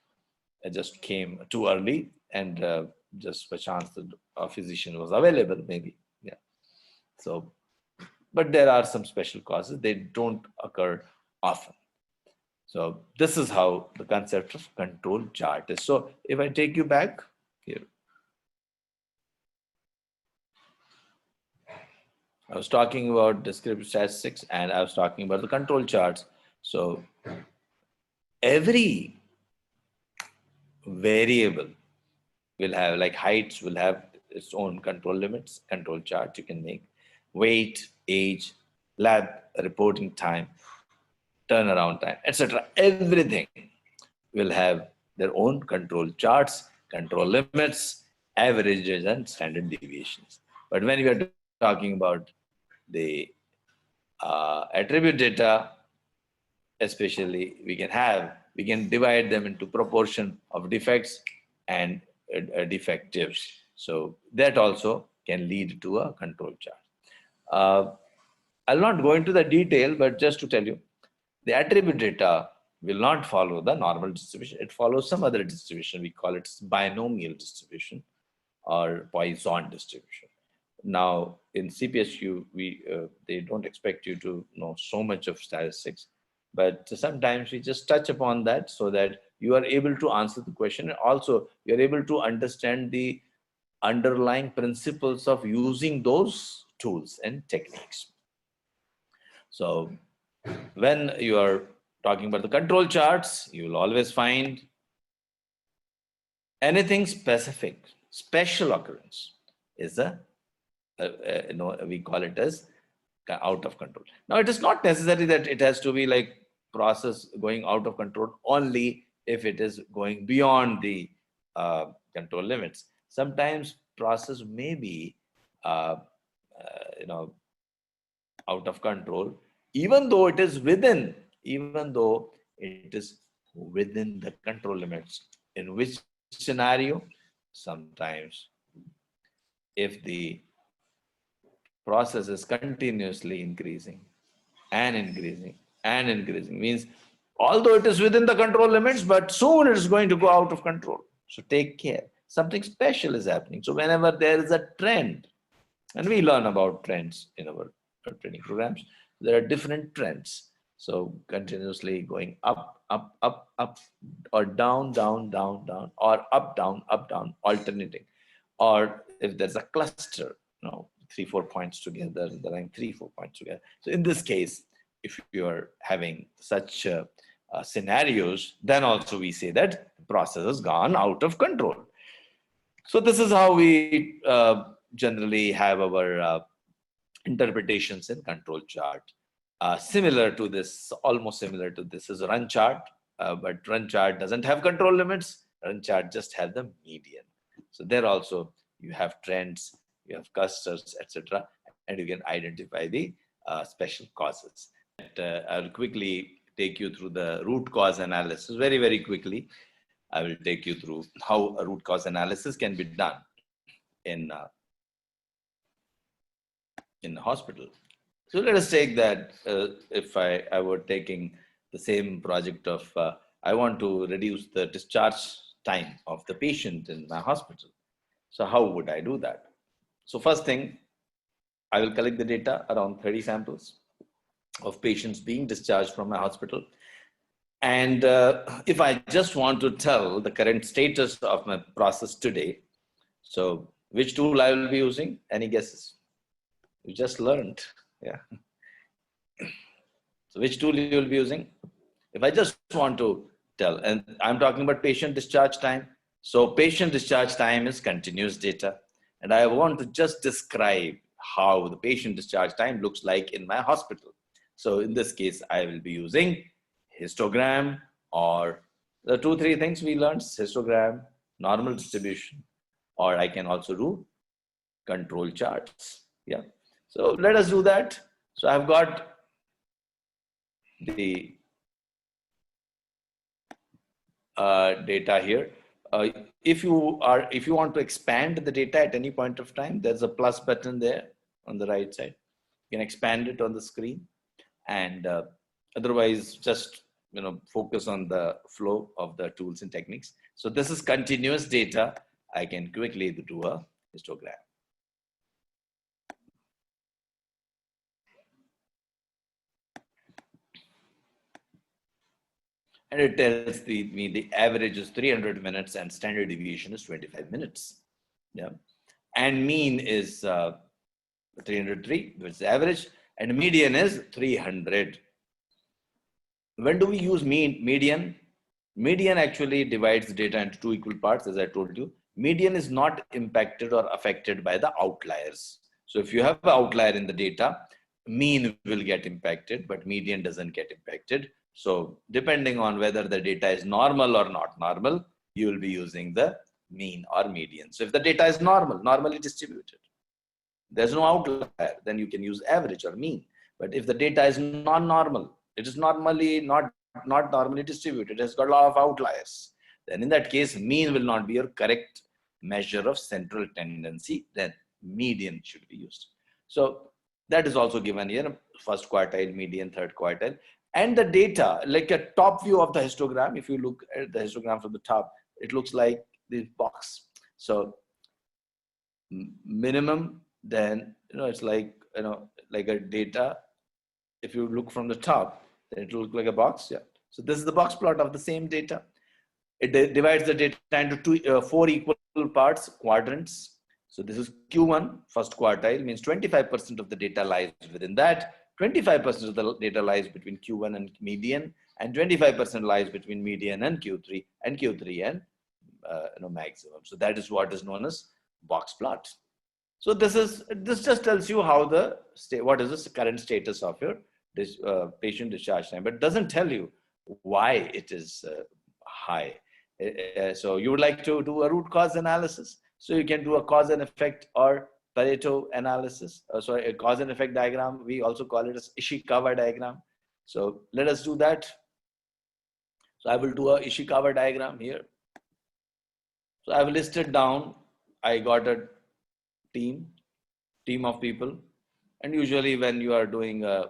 just came too early, and just by chance a physician was available, maybe. Yeah. So, but there are some special causes. They don't occur often. So this is how the concept of control chart is. So if I take you back here, I was talking about descriptive statistics and I was talking about the control charts. So every variable will have, like heights will have its own control limits, control chart you can make. Weight, age, lab reporting time, turnaround time, etc. Everything will have their own control charts, control limits, averages, and standard deviations. But when we are talking about the attribute data, especially we can divide them into proportion of defects and defectives. So that also can lead to a control chart. I'll not go into the detail, but just to tell you, the attribute data will not follow the normal distribution. It follows some other distribution. We call it binomial distribution or Poisson distribution. Now, in CPSU, they don't expect you to know so much of statistics, but sometimes we just touch upon that so that you are able to answer the question, and also you're able to understand the underlying principles of using those tools and techniques. So when you are talking about the control charts, you will always find anything specific, special occurrence is we call it as out of control. Now, it is not necessary that it has to be like process going out of control only if it is going beyond the control limits. Sometimes process may be out of control, even though it is within the control limits. In which scenario? Sometimes if the process is continuously increasing and increasing, means although it is within the control limits, but soon it is going to go out of control. So take care. Something special is happening. So whenever there is a trend, and we learn about trends in our training programs, there are different trends. So continuously going up, or down, or up, down, alternating. Or if there's a cluster, 3-4 points together, the line 3-4 points together. So in this case, if you are having such scenarios, then also we say that the process has gone out of control. So this is how we generally have our interpretations in control chart. Similar to this, almost similar to this is run chart, but run chart doesn't have control limits. Run chart just have the median. So there also you have trends, you have clusters, etc., and you can identify the special causes. I'll quickly take you through the root cause analysis very, very quickly. I will take you through how a root cause analysis can be done in the hospital. So let us take that if I were taking the same project of I want to reduce the discharge time of the patient in my hospital. So how would I do that? So first thing, I will collect the data, around 30 samples of patients being discharged from my hospital. And if I just want to tell the current status of my process today, so which tool I will be using? Any guesses? You just learned. Yeah. So which tool you will be using? If I just want to tell, and I'm talking about patient discharge time. So patient discharge time is continuous data. And I want to just describe how the patient discharge time looks like in my hospital. So in this case, I will be using histogram, or the 2-3 things we learned: histogram, normal distribution, or I can also do control charts. Yeah. So let us do that. So I've got the data here. If you want to expand the data at any point of time, there's a plus button there on the right side. You can expand it on the screen, and otherwise just focus on the flow of the tools and techniques. So this is continuous data. I can quickly do a histogram. And it tells me the average is 300 minutes and standard deviation is 25 minutes. Yeah. And mean is 303, which is average, and median is 300. When do we use median? Median actually divides data into 2 equal parts, as I told you. Median is not impacted or affected by the outliers. So if you have an outlier in the data, mean will get impacted, but median doesn't get impacted. So depending on whether the data is normal or not normal, you will be using the mean or median. So if the data is normally distributed, there's no outlier, then you can use average or mean. But if the data is non-normal, it is normally not normally distributed, it has got a lot of outliers, then in that case, mean will not be your correct measure of central tendency, then median should be used. So that is also given here, first quartile, median, third quartile. And the data, like a top view of the histogram, if you look at the histogram from the top, it looks like this box. So minimum, then, it's like, like a data. If you look from the top, then it will look like a box. Yeah. So this is the box plot of the same data. It divides the data into four equal parts, quadrants. So this is Q1, first quartile, means 25% of the data lies within that. 25% of the data lies between Q1 and median, and 25% lies between median and Q3, and maximum. So that is what is known as box plot. So this just tells you how what is the current status of your patient discharge time, but doesn't tell you why it is high. So you would like to do a root cause analysis. So you can do a cause and effect or Pareto analysis. A cause and effect diagram. We also call it as Ishikawa diagram. So let us do that. So I will do a Ishikawa diagram here. So I've listed down, I got a team of people. And usually when you are doing a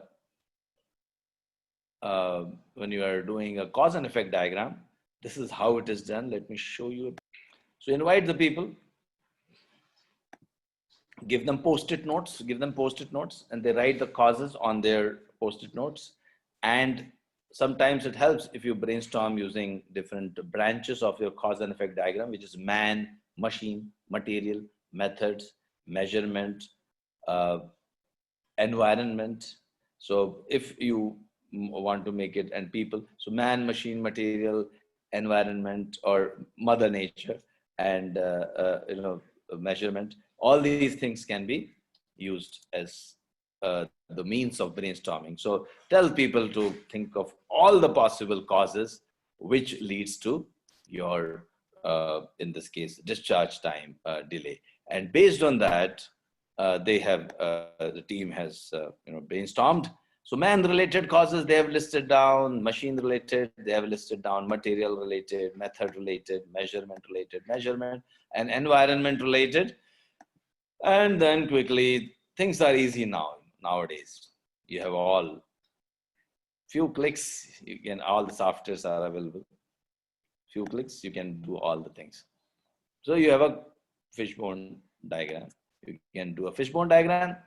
cause and effect diagram, this is how it is done. Let me show you. So invite the people, give them post-it notes, and they write the causes on their post-it notes. And sometimes it helps if you brainstorm using different branches of your cause and effect diagram, which is man, machine, material, methods, measurement, environment. So if you want to make it, and people, so man, machine, material, environment, or mother nature, and measurement, all these things can be used as the means of brainstorming. So tell people to think of all the possible causes which leads to your in this case discharge time delay, and based on that the team has brainstormed. So man related causes they have listed down, machine related they have listed down, material related, method related, measurement, and environment related. And then quickly, things are easy nowadays. You have all few clicks, all the softwares are available. Few clicks, you can do all the things. So you have a fishbone diagram. You can do a fishbone diagram.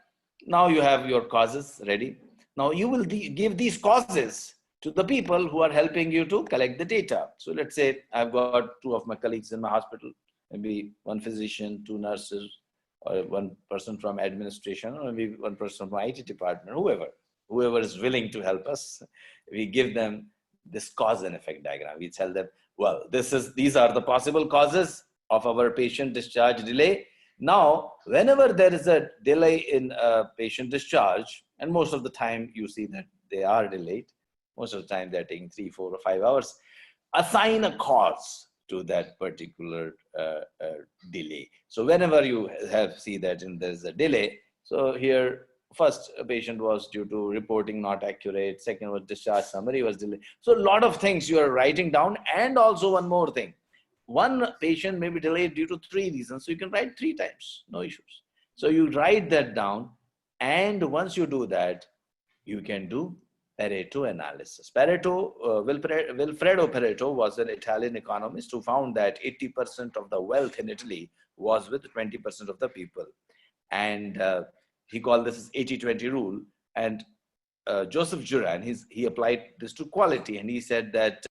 Now you have your causes ready. Now you will give these causes to the people who are helping you to collect the data. So let's say I've got two of my colleagues in my hospital, maybe one physician, two nurses, or one person from administration, or maybe one person from IT department, whoever is willing to help us. We give them this cause and effect diagram. We tell them, well, these are the possible causes of our patient discharge delay. Now, whenever there is a delay in patient discharge, and most of the time you see that they are delayed, most of the time they're taking 3, 4, or 5 hours, assign a cause to that particular delay. So whenever you see that there's a delay, so here first a patient was due to reporting not accurate, second was discharge summary was delayed. So a lot of things you are writing down, and also one more thing. One patient may be delayed due to 3 reasons, so you can write 3 times, no issues. So you write that down, and once you do that, you can do Pareto analysis. Vilfredo Pareto was an Italian economist who found that 80% of the wealth in Italy was with 20% of the people. And he called this as 80-20 rule. And Joseph Juran, he applied this to quality, and he said that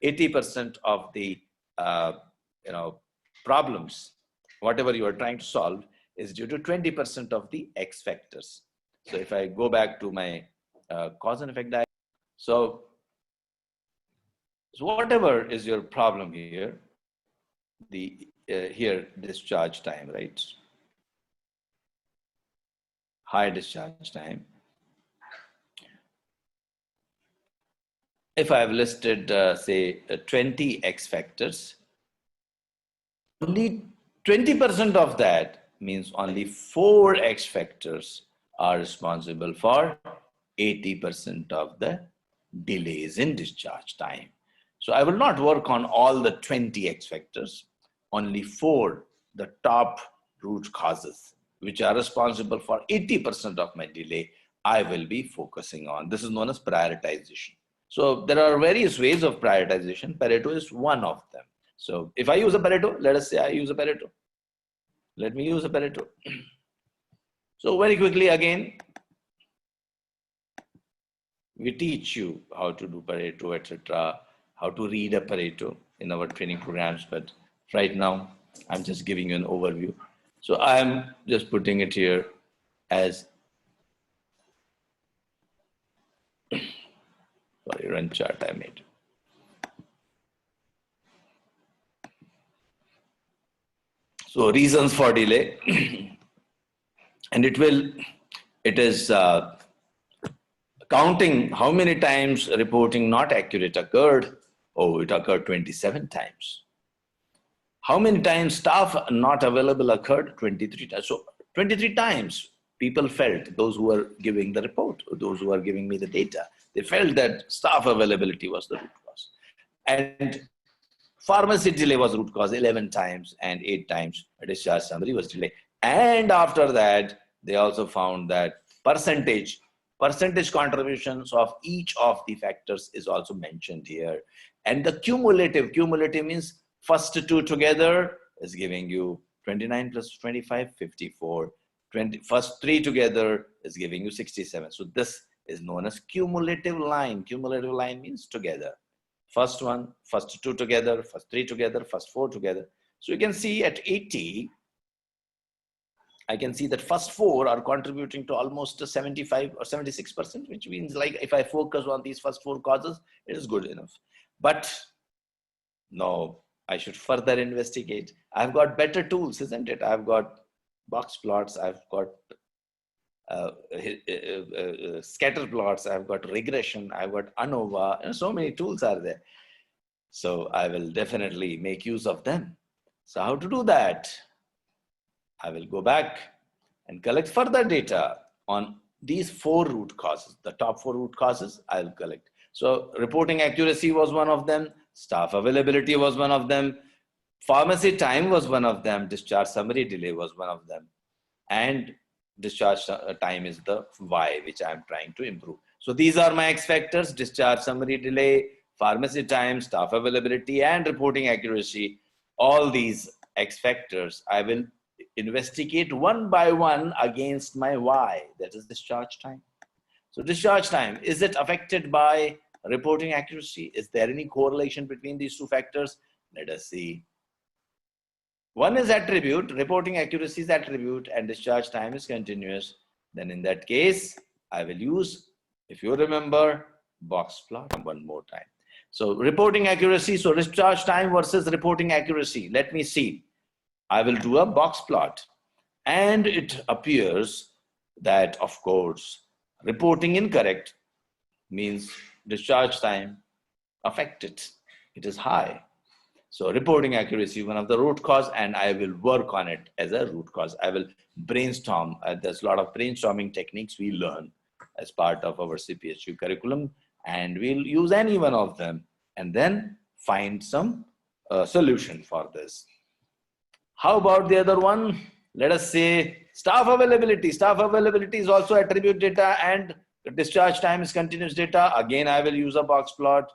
80% of the problems, whatever you are trying to solve, is due to 20% of the X factors. So if I go back to my cause and effect diagram. So whatever is your problem here, here discharge time, right? High discharge time. If I have listed, say, 20 X factors, only 20% of that means only 4 X factors are responsible for 80% of the delays in discharge time. So I will not work on all the 20 X factors, only 4, the top root causes, which are responsible for 80% of my delay, I will be focusing on. This is known as prioritization. So there are various ways of prioritization. Pareto is one of them. So if I use a Pareto, let us say I use a Pareto. Let me use a Pareto. So very quickly again, we teach you how to do Pareto, etc., how to read a Pareto in our training programs. But right now, I'm just giving you an overview. So I'm just putting it here as, sorry, run chart I made. So reasons for delay, and it is counting how many times reporting not accurate occurred. Oh, it occurred 27 times. How many times staff not available occurred? 23 times. So 23 times people felt, those who were giving the report, those who are giving me the data, they felt that staff availability was the root cause. And pharmacy delay was root cause 11 times, and 8 times a discharge summary was delayed. And after that, they also found that percentage contributions of each of the factors is also mentioned here. And the cumulative means first 2 together is giving you 29 plus 25, 54. First 3 together is giving you 67. So this is known as cumulative line. Cumulative line means together. First 2 together, first 3 together, first 4 together. So you can see at 80, I can see that first 4 are contributing to almost 75 or 76%, which means like if I focus on these first 4 causes, it is good enough. But no, I should further investigate. I've got better tools, isn't it? I've got box plots, I've got scatter plots, I've got regression, I've got ANOVA, and so many tools are there. So I will definitely make use of them. So how to do that? I will go back and collect further data on these 4 root causes. The top 4 root causes I will collect. So reporting accuracy was one of them, staff availability was one of them, pharmacy time was one of them, discharge summary delay was one of them, and discharge time is the Y, which I am trying to improve. So these are my X factors: discharge summary delay, pharmacy time, staff availability, and reporting accuracy. All these X factors I will investigate one by one against my Y, that is discharge time. So discharge time, is it affected by reporting accuracy? Is there any correlation between these 2 factors? Let us see. One is attribute, reporting accuracy is attribute, and discharge time is continuous. Then in that case, I will use, if you remember, box plot one more time. So reporting accuracy, so discharge time versus reporting accuracy. Let me see. I will do a box plot. And it appears that, of course, reporting incorrect means discharge time affected. It is high. So reporting accuracy, one of the root cause, and I will work on it as a root cause. I will brainstorm. There's a lot of brainstorming techniques we learn as part of our Cphq curriculum, and we'll use any one of them and then find some solution for this. How about the other one? Let us say staff availability. Staff availability is also attribute data, and discharge time is continuous data. Again, I will use a box plot,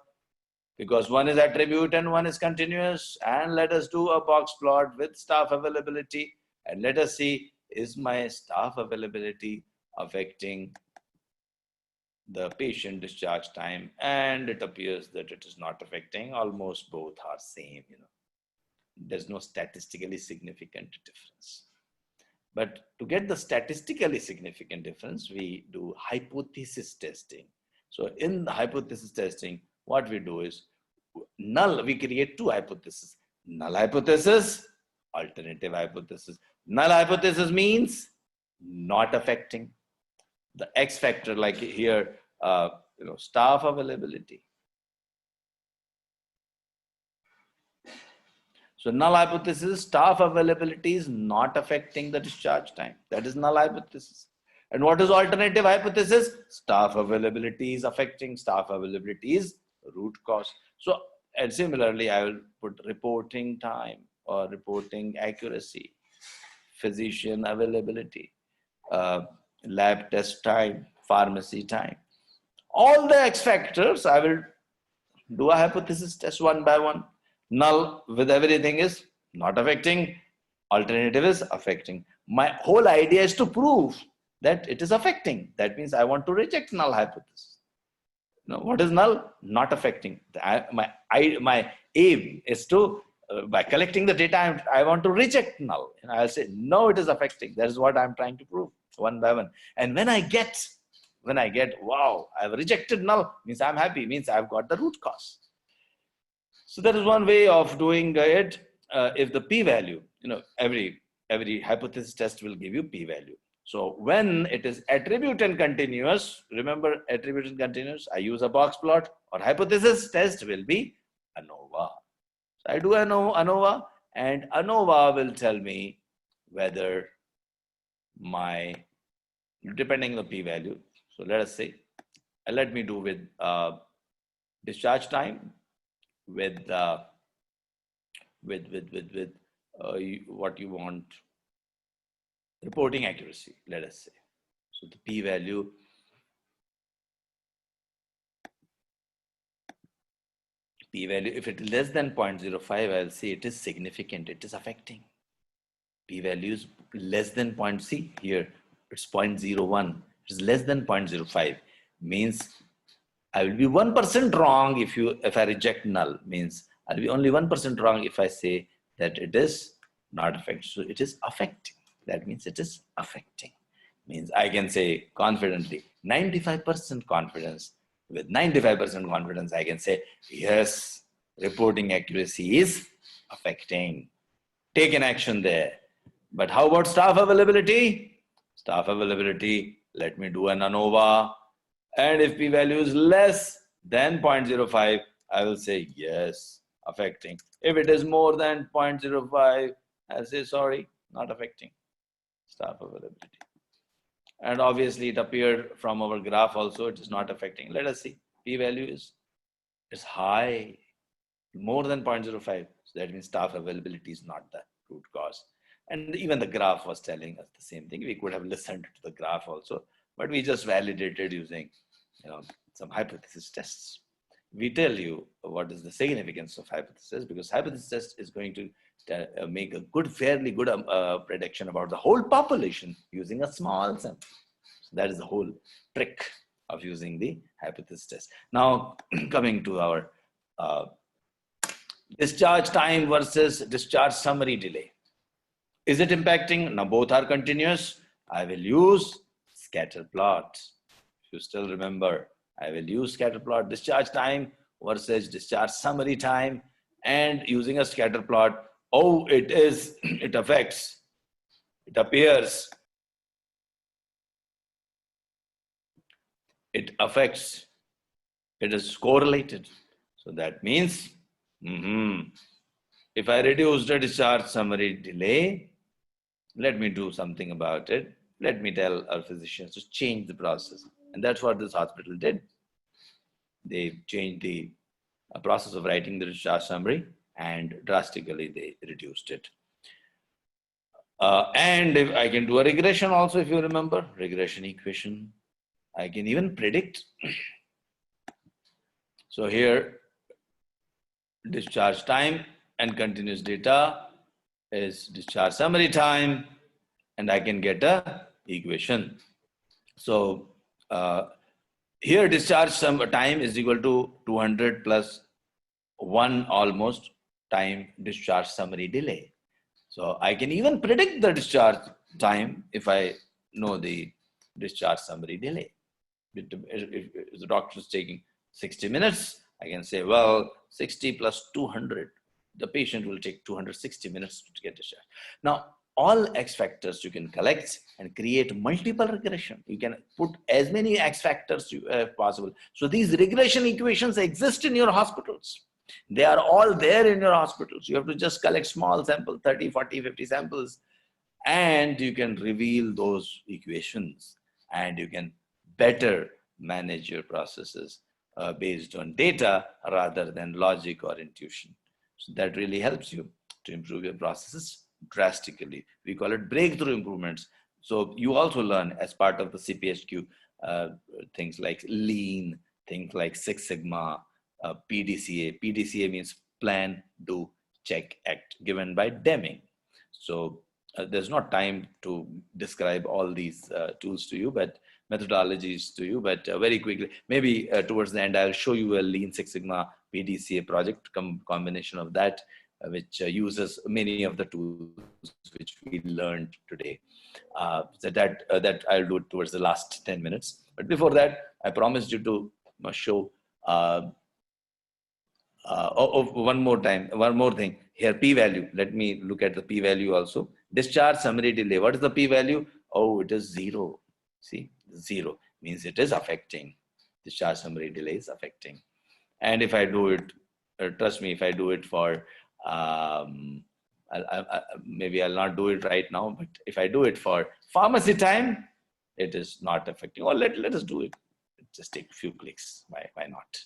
because one is attribute and one is continuous. And let us do a box plot with staff availability. And let us see, is my staff availability affecting the patient discharge time? And it appears that it is not affecting. Almost both are same, There's no statistically significant difference. But to get the statistically significant difference, we do hypothesis testing. So in the hypothesis testing, what we do is we create 2 hypotheses: null hypothesis, alternative hypothesis. Null hypothesis means not affecting the X factor, like here, staff availability. So null hypothesis, staff availability is not affecting the discharge time. That is null hypothesis. And what is alternative hypothesis? Staff availability is affecting staff availability is root cause. So, and similarly, I will put reporting time or reporting accuracy, physician availability, lab test time, pharmacy time. All the X factors, I will do a hypothesis test one by one. Null with everything is not affecting. Alternative is affecting. My whole idea is to prove that it is affecting. That means I want to reject null hypothesis. Now, what is null? Not affecting. My aim is to, by collecting the data, I want to reject null. And I'll say, no, it is affecting. That is what I'm trying to prove one by one. And when I get, wow, I've rejected null, means I'm happy, means I've got the root cause. So that is one way of doing it. If the p-value, every hypothesis test will give you p-value. So when it is attribute and continuous, remember attribute and continuous, I use a box plot, or hypothesis test will be ANOVA. So I do ANOVA, and ANOVA will tell me whether depending on the p-value. So let us say, let me do with discharge time, with what you want, reporting accuracy, let us say. So the p-value, if it is less than 0.05, I'll say it is significant, it is affecting. P-value is less than see here, it's 0.01, it is less than 0.05, means I will be 1% wrong if I reject null, means I'll be only 1% wrong if I say that it is not affecting. So it is affecting. That means it is affecting. Means I can say confidently, 95% confidence. With 95% confidence, I can say, yes, reporting accuracy is affecting. Take an action there. But how about staff availability? Staff availability, let me do an ANOVA. And if p-value is less than 0.05, I will say yes, affecting. If it is more than 0.05, I'll say sorry, not affecting. Staff availability. And obviously it appeared from our graph also, it is not affecting. Let us see, p-value is high, more than 0.05. So that means staff availability is not the root cause. And even the graph was telling us the same thing. We could have listened to the graph also, but we just validated using some hypothesis tests. We tell you what is the significance of hypothesis, because hypothesis test is going to make a fairly good prediction about the whole population using a small sample. So that is the whole trick of using the hypothesis test. Now, coming to our discharge time versus discharge summary delay. Is it impacting? Now, both are continuous. I will use scatter plot. If you still remember, I will use scatter plot, discharge time versus discharge summary time, and using a scatter plot, it affects, it appears, it affects, it is correlated. So that means, if I reduce the discharge summary delay, let me do something about it. Let me tell our physicians to change the process. And that's what this hospital did. They changed the process of writing the discharge summary, and drastically they reduced it. And if I can do a regression also, if you remember, regression equation, I can even predict. So here, discharge time and continuous data is discharge summary time, and I can get a equation. So here discharge time is equal to 200 plus 1 almost time discharge summary delay. So I can even predict the discharge time if I know the discharge summary delay. If the doctor is taking 60 minutes, I can say, well, 60 plus 200, the patient will take 260 minutes to get discharged. Now, all X factors you can collect and create multiple regression. You can put as many X factors as possible. So these regression equations exist in your hospitals. They are all there in your hospitals. You have to just collect small sample, 30, 40, 50 samples, and you can reveal those equations. and you can better manage your processes based on data rather than logic or intuition. So that really helps you to improve your processes drastically. We call it breakthrough improvements. So you also learn as part of the Cphq things like lean, things like Six Sigma, PDCA. PDCA means plan, do, check, act, given by Deming. So there's not time to describe all these tools to you, but methodologies to you, but very quickly, maybe towards the end, I'll show you a Lean Six Sigma PDCA project, combination of that, which uses many of the tools which we learned today. So that I'll do it towards the last 10 minutes. But before that, I promised you to show one more thing here, p-value. Let me look at the p-value also. Discharge summary delay. What is the p-value? Oh, it is 0. See, 0 means it is affecting. Discharge summary delay is affecting. And if I do it, trust me, if I do it for, maybe I'll not do it right now, but if I do it for pharmacy time, it is not affecting. Or let us do it. Just take a few clicks. Why not?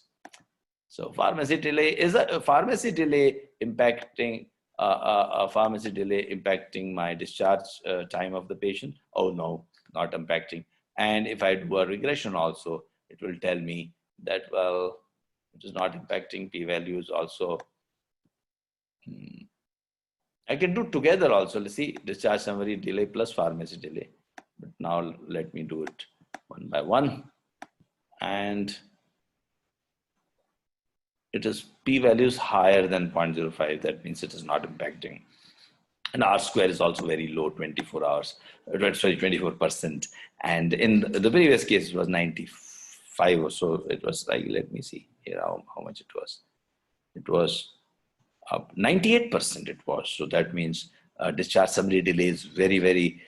So pharmacy delay is a pharmacy delay impacting my discharge time of the patient. Oh no, not impacting. And if I do a regression also, it will tell me that, well, it is not impacting. P-values also. I can do together also. Let's see, discharge summary delay plus pharmacy delay. But now let me do it one by one. And it is p-values higher than 0.05. That means it is not impacting. And R square is also very low, 24 hours, sorry, 24%. And in the previous case, it was 95 or so. It was like, let me see here how much it was. It was 98% it was. So that means discharge summary delay is very, very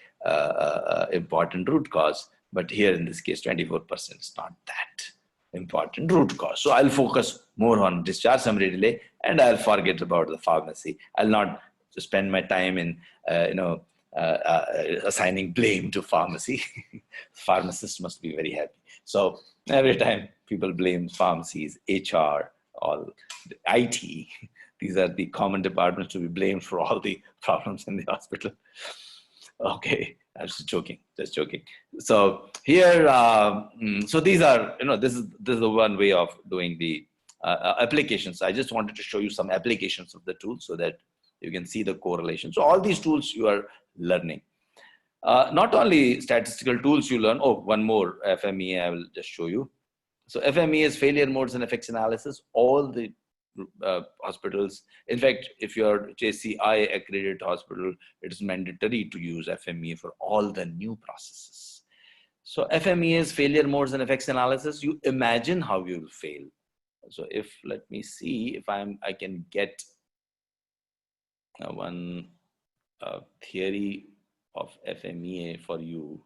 important root cause. But here in this case, 24% is not that important root cause. So I'll focus more on discharge summary delay and I'll forget about the pharmacy. I'll not spend my time in, assigning blame to pharmacy. Pharmacists must be very happy. So every time people blame pharmacies, HR, all the IT, these are the common departments to be blamed for all the problems in the hospital. Okay, I'm just joking, So here, so these are, this is the one way of doing the applications. I just wanted to show you some applications of the tool so that you can see the correlation. So all these tools you are learning. Not only statistical tools you learn. Oh, one more, Fmea, I will just show you. So Fmea is failure modes and effects analysis. All the hospitals, in fact, if you are JCI accredited hospital, it is mandatory to use Fmea for all the new processes. So Fmea is failure modes and effects analysis. You imagine how you will fail. So if, let me see if I can get one theory of Fmea for you.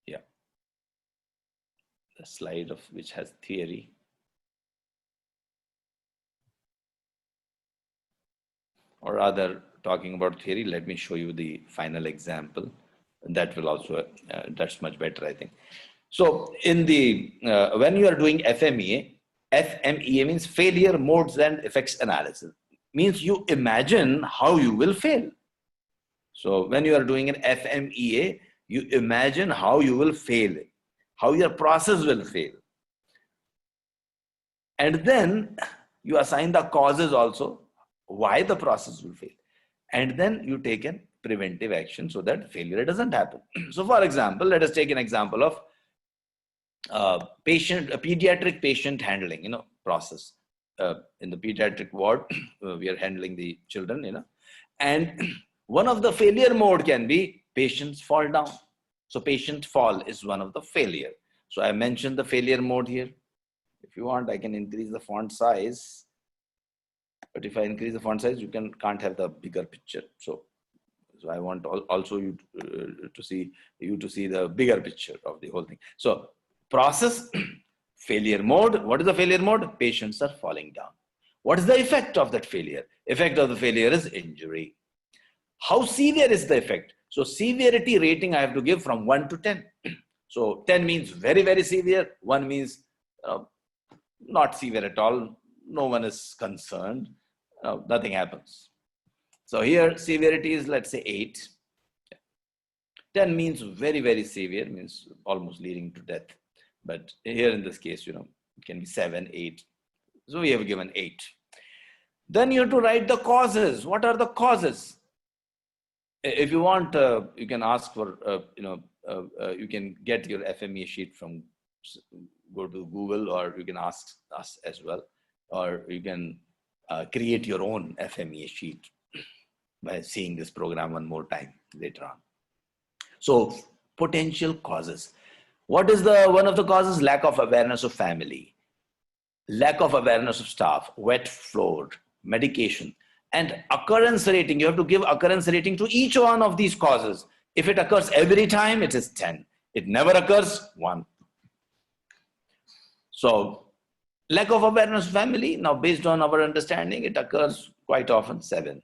Yeah, the slide of which has theory. Or rather, talking about theory, let me show you the final example. That will also, that's much better, I think. So in the, when you are doing Fmea means failure modes and effects analysis. Means you imagine how you will fail. So when you are doing an Fmea, you imagine how you will fail, how your process will fail. And then you assign the causes also, why the process will fail. And then you take a preventive action so that failure doesn't happen. So for example, let us take an example of a pediatric patient handling, process. In the pediatric ward, we are handling the children, and one of the failure mode can be patients fall down. So patient fall is one of the failure. So I mentioned the failure mode here. If you want, I can increase the font size. But if I increase the font size, you can't have the bigger picture. So I want also you to see the bigger picture of the whole thing. So process, failure mode. What is the failure mode? Patients are falling down. What is the effect of that failure? Effect of the failure is injury. How severe is the effect? So severity rating I have to give from 1 to 10. So 10 means very, very severe. 1 means not severe at all. No one is concerned. Nothing happens. So here severity is, let's say, 8. 10 means very, very severe, means almost leading to death. But here in this case, it can be 7, 8. So we have given 8. Then you have to write the causes. What are the causes? If you want, you can ask for, you can get your FMEA sheet from, go to Google, or you can ask us as well, or you can create your own FMEA sheet by seeing this program one more time later on. So potential causes. What is one of the causes? Lack of awareness of family, lack of awareness of staff, wet floor, medication, and occurrence rating. You have to give occurrence rating to each one of these causes. If it occurs every time, it is 10. It never occurs, 1. So lack of awareness of family. Now, based on our understanding, it occurs quite often, 7.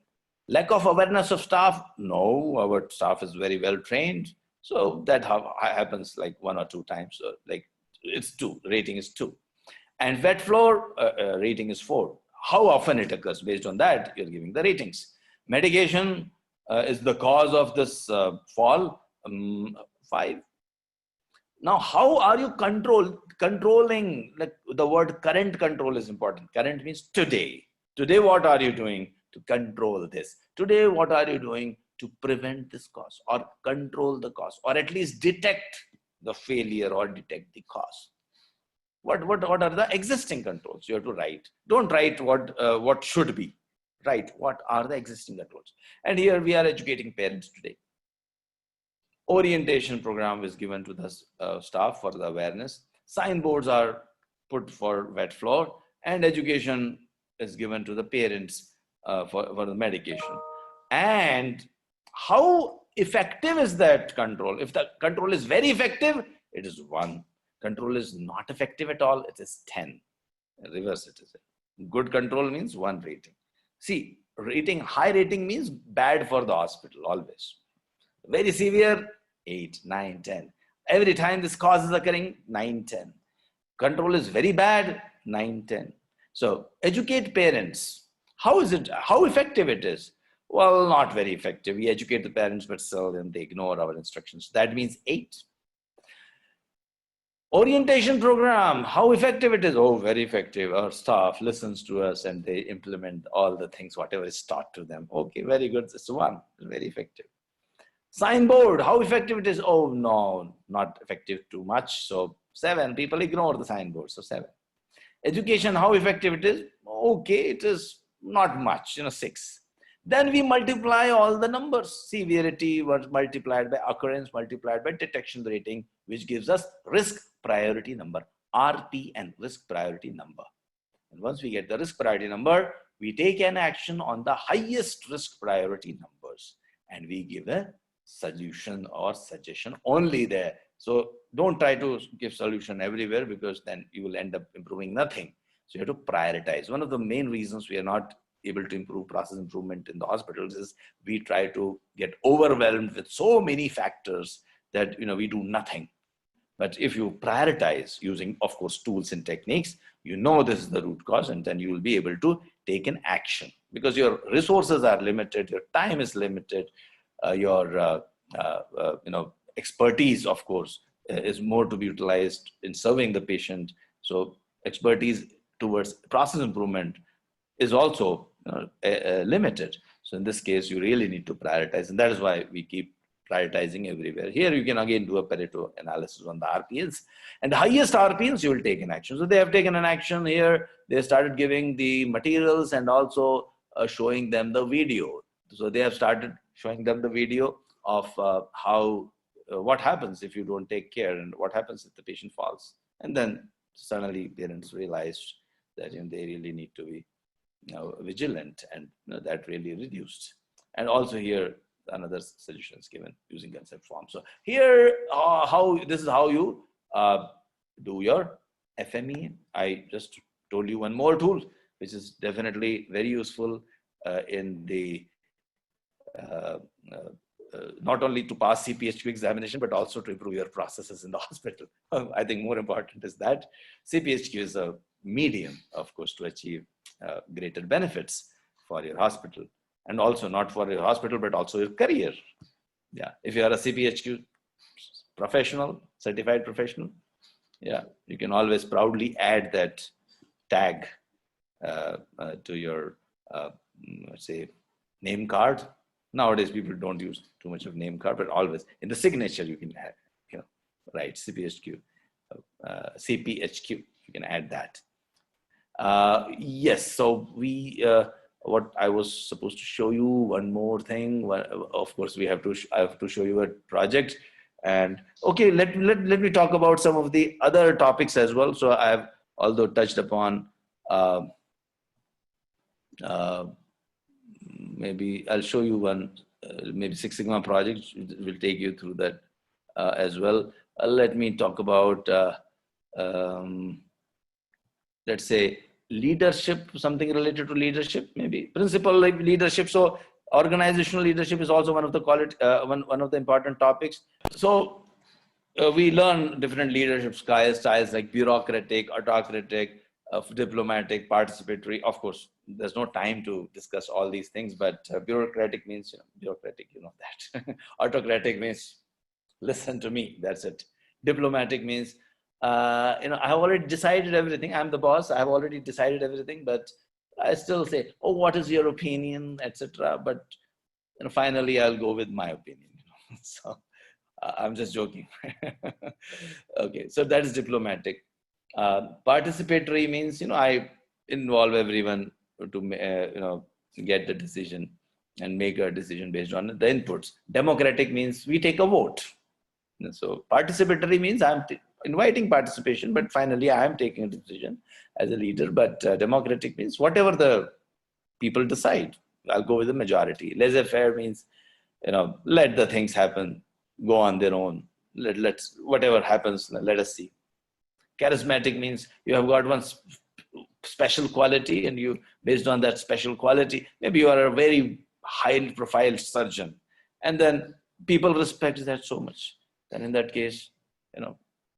Lack of awareness of staff. No, our staff is very well trained. So that happens like 1 or 2 times. So like it's 2, rating is 2. And wet floor, rating is 4. How often it occurs? Based on that, you're giving the ratings. Medication is the cause of this fall, 5. Now, how are you controlling? Like the word current control is important. Current means today. Today, what are you doing to control this? Today, what are you doing to prevent this cause or control the cause, or at least detect the failure or detect the cause? What are the existing controls? You have to write. Don't write what should be. Write what are the existing controls. And here we are educating parents today. Orientation program is given to the staff for the awareness. Signboards are put for wet floor, and education is given to the parents for the medication. And how effective is that control? If the control is very effective, it is 1. Control is not effective at all, it is 10. Reverse it is. Good control means 1 rating. See, high rating means bad for the hospital always. Very severe, 8, 9, 10. Every time this cause is occurring, 9, 10. Control is very bad, 9, 10. So educate parents. How effective it is? Well, not very effective. We educate the parents, but still then they ignore our instructions. That means 8. Orientation program, how effective it is? Oh, very effective. Our staff listens to us and they implement all the things, whatever is taught to them. Okay, very good. It's 1, very effective. Signboard, how effective it is? Oh, no, not effective too much. So 7, people ignore the signboard. So 7. Education, how effective it is? Okay, it is not much, 6. Then we multiply all the numbers. Severity was multiplied by occurrence, multiplied by detection rating, which gives us risk priority number, RPN, risk priority number. And once we get the risk priority number, we take an action on the highest risk priority numbers, and we give a solution or suggestion only there. So don't try to give solution everywhere, because then you will end up improving nothing. So you have to prioritize. One of the main reasons we are not able to improve process improvement in the hospitals is we try to get overwhelmed with so many factors that we do nothing. But if you prioritize using, of course, tools and techniques, this is the root cause, and then you will be able to take an action, because your resources are limited, your time is limited, your expertise, of course, is more to be utilized in serving the patient. So expertise towards process improvement is also limited. So in this case, you really need to prioritize, and that is why we keep prioritizing everywhere. Here you can again do a Pareto analysis on the RPNs, and the highest RPNs you will take an action. So they have taken an action here. They started giving the materials and also showing them the video. So they have started showing them the video of what happens if you don't take care, and what happens if the patient falls. And then suddenly parents realized that they really need to be vigilant, and that really reduced. And also here another suggestion is given using concept form. So here this is how you do your FMEA. I just told you one more tool which is definitely very useful in the not only to pass Cphq examination, but also to improve your processes in the hospital. I think more important is that Cphq is a medium, of course, to achieve greater benefits for your hospital, and also not for your hospital, but also your career. Yeah, if you are a Cphq professional, certified professional, yeah, you can always proudly add that tag to your, let's say, name card. Nowadays, people don't use too much of name card, but always in the signature you can have, right, Cphq, Cphq. You can add that. Yes. So what I was supposed to show you, one more thing. Of course, I have to show you a project. And okay, let me talk about some of the other topics as well. So I have although touched upon. Maybe I'll show you one, maybe Six Sigma project will take you through that as well. Let me talk about, let's say, leadership, something related to leadership, maybe principle like leadership. So organizational leadership is also one of the one of the important topics. So we learn different leadership styles like bureaucratic, autocratic, diplomatic, participatory. Of course, there's no time to discuss all these things, but bureaucratic means, bureaucratic, that. Autocratic means, listen to me, that's it. Diplomatic means, I have already decided everything. I'm the boss. I have already decided everything, but I still say, oh, what is your opinion, etc. But finally, I'll go with my opinion. So I'm just joking. Okay, so that is diplomatic. Participatory means, I involve everyone to get the decision and make a decision based on the inputs. Democratic means we take a vote. So participatory means I'm inviting participation, but finally I am taking a decision as a leader. But democratic means whatever the people decide, I'll go with the majority. Laissez-faire means, let the things happen, go on their own. Let's whatever happens, let us see. Charismatic means you have got one special quality, and you, based on that special quality, maybe you are a very high profile surgeon, and then people respect that so much. Then in that case,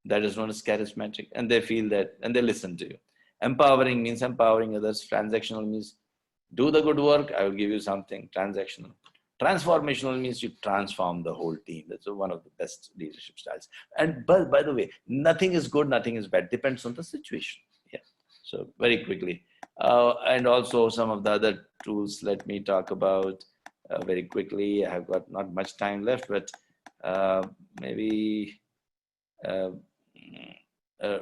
that is known as charismatic, and they feel that, and they listen to you. Empowering means empowering others. Transactional means do the good work, I will give you something. Transactional. Transformational means you transform the whole team. That's one of the best leadership styles. And by the way, nothing is good, nothing is bad. Depends on the situation. Yeah. So very quickly, and also some of the other tools. Let me talk about very quickly. I have got not much time left, but maybe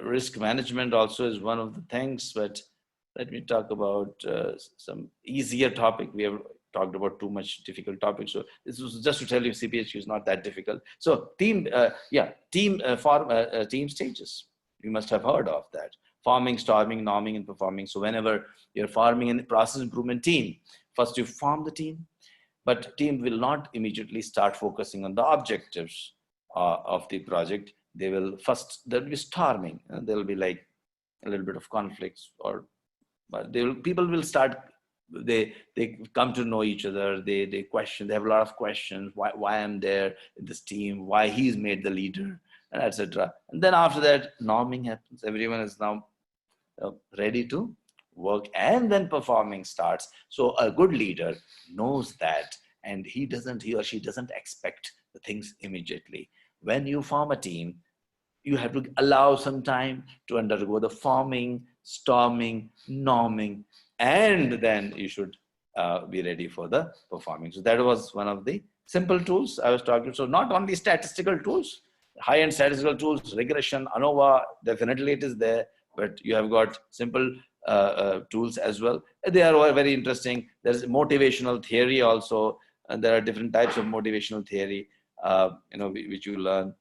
risk management also is one of the things. But let me talk about some easier topic. We have talked about too much difficult topics. So this was just to tell you Cphq is not that difficult. So team stages. You must have heard of that. Forming, storming, norming, and performing. So whenever you're forming a process improvement team, first you form the team, but team will not immediately start focusing on the objectives of the project. There'll be storming, and there'll be like a little bit of conflicts, or people will start, they come to know each other, they question, they have a lot of questions, why I'm there in this team, why he's made the leader, etc. And then after that, norming happens. Everyone is now ready to work, and then performing starts. So a good leader knows that, and he or she doesn't expect the things immediately. When you form a team, you have to allow some time to undergo the forming, storming, norming, and then you should be ready for the performing. So that was one of the simple tools I was talking. So not only statistical tools, high-end statistical tools, regression, ANOVA, definitely it is there, but you have got simple tools as well. They are all very interesting. There's motivational theory also, and there are different types of motivational theory, which you learn.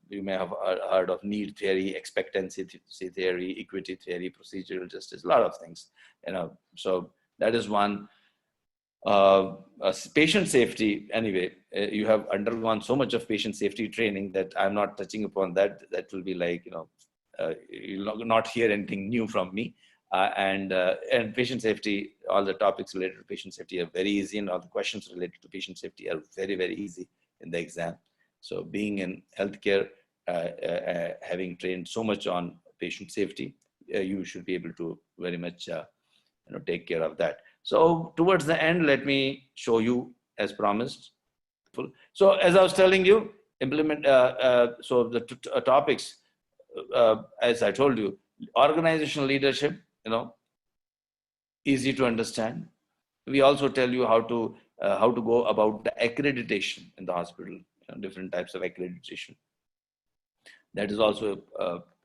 You may have heard of need theory, expectancy theory, equity theory, procedural justice, a lot of things. So that is one. Patient safety, anyway, you have undergone so much of patient safety training that I'm not touching upon that. That will be like, you'll not hear anything new from me. And patient safety, all the topics related to patient safety are very easy, and all the questions related to patient safety are very, very easy in the exam. So being in healthcare, having trained so much on patient safety, you should be able to very much take care of that. So towards the end, let me show you as promised. So as I was telling you, implement, so the topics, as I told you, organizational leadership, easy to understand. We also tell you how to go about the accreditation in the hospital, different types of accreditation. That is also,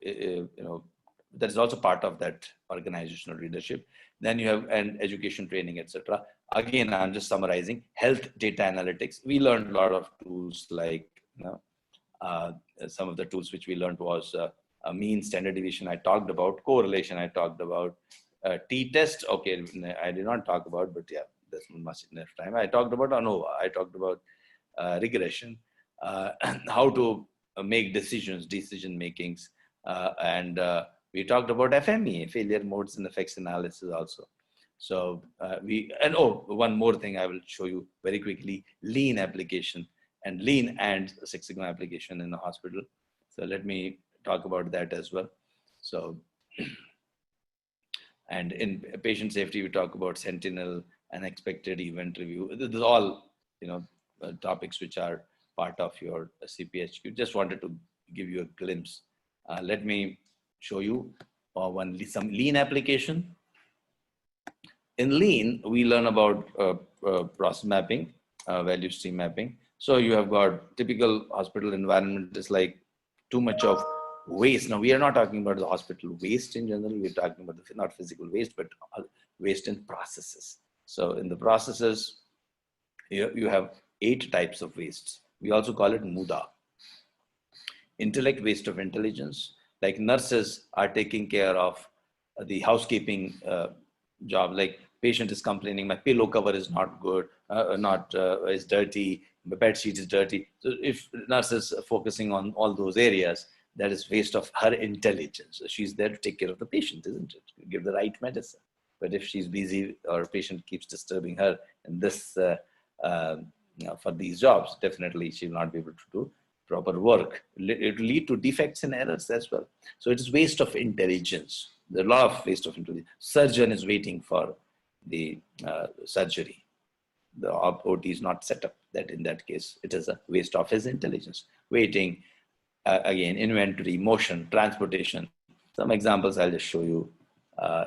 that is also part of that organizational leadership. Then you have an education, training, etc. Again, I'm just summarizing. Health data analytics. We learned a lot of tools like, some of the tools which we learned was a mean, standard deviation I talked about, correlation I talked about, t-test. Okay, I did not talk about, but yeah, that's not much enough time. I talked about ANOVA. I talked about regression, how to make decision makings, and we talked about FMEA, failure modes and effects analysis also. So one more thing I will show you very quickly: lean application and lean and Six Sigma application in the hospital. So let me talk about that as well. So, and in patient safety, we talk about Sentinel, unexpected event review. This is all, topics which are part of your Cphq. Just wanted to give you a glimpse. Let me show you some lean application. In lean, we learn about process mapping, value stream mapping. So you have got typical hospital environment is like too much of waste. Now we are not talking about the hospital waste in general. We're talking about not physical waste, but waste in processes. So in the processes, you have 8 types of wastes. We also call it MUDA. Intellect, waste of intelligence. Like nurses are taking care of the housekeeping job. Like patient is complaining, my pillow cover is not good, is dirty, the bed sheet is dirty. So if nurse is focusing on all those areas, that is waste of her intelligence. She's there to take care of the patient, isn't it? Give the right medicine. But if she's busy or patient keeps disturbing her in this, for these jobs, definitely she will not be able to do proper work. It will lead to defects and errors as well. So it is waste of intelligence. There's a lot of waste of intelligence. Surgeon is waiting for the surgery. The OT is not set up. That in that case, it is a waste of his intelligence. Waiting, again, inventory, motion, transportation. Some examples I'll just show you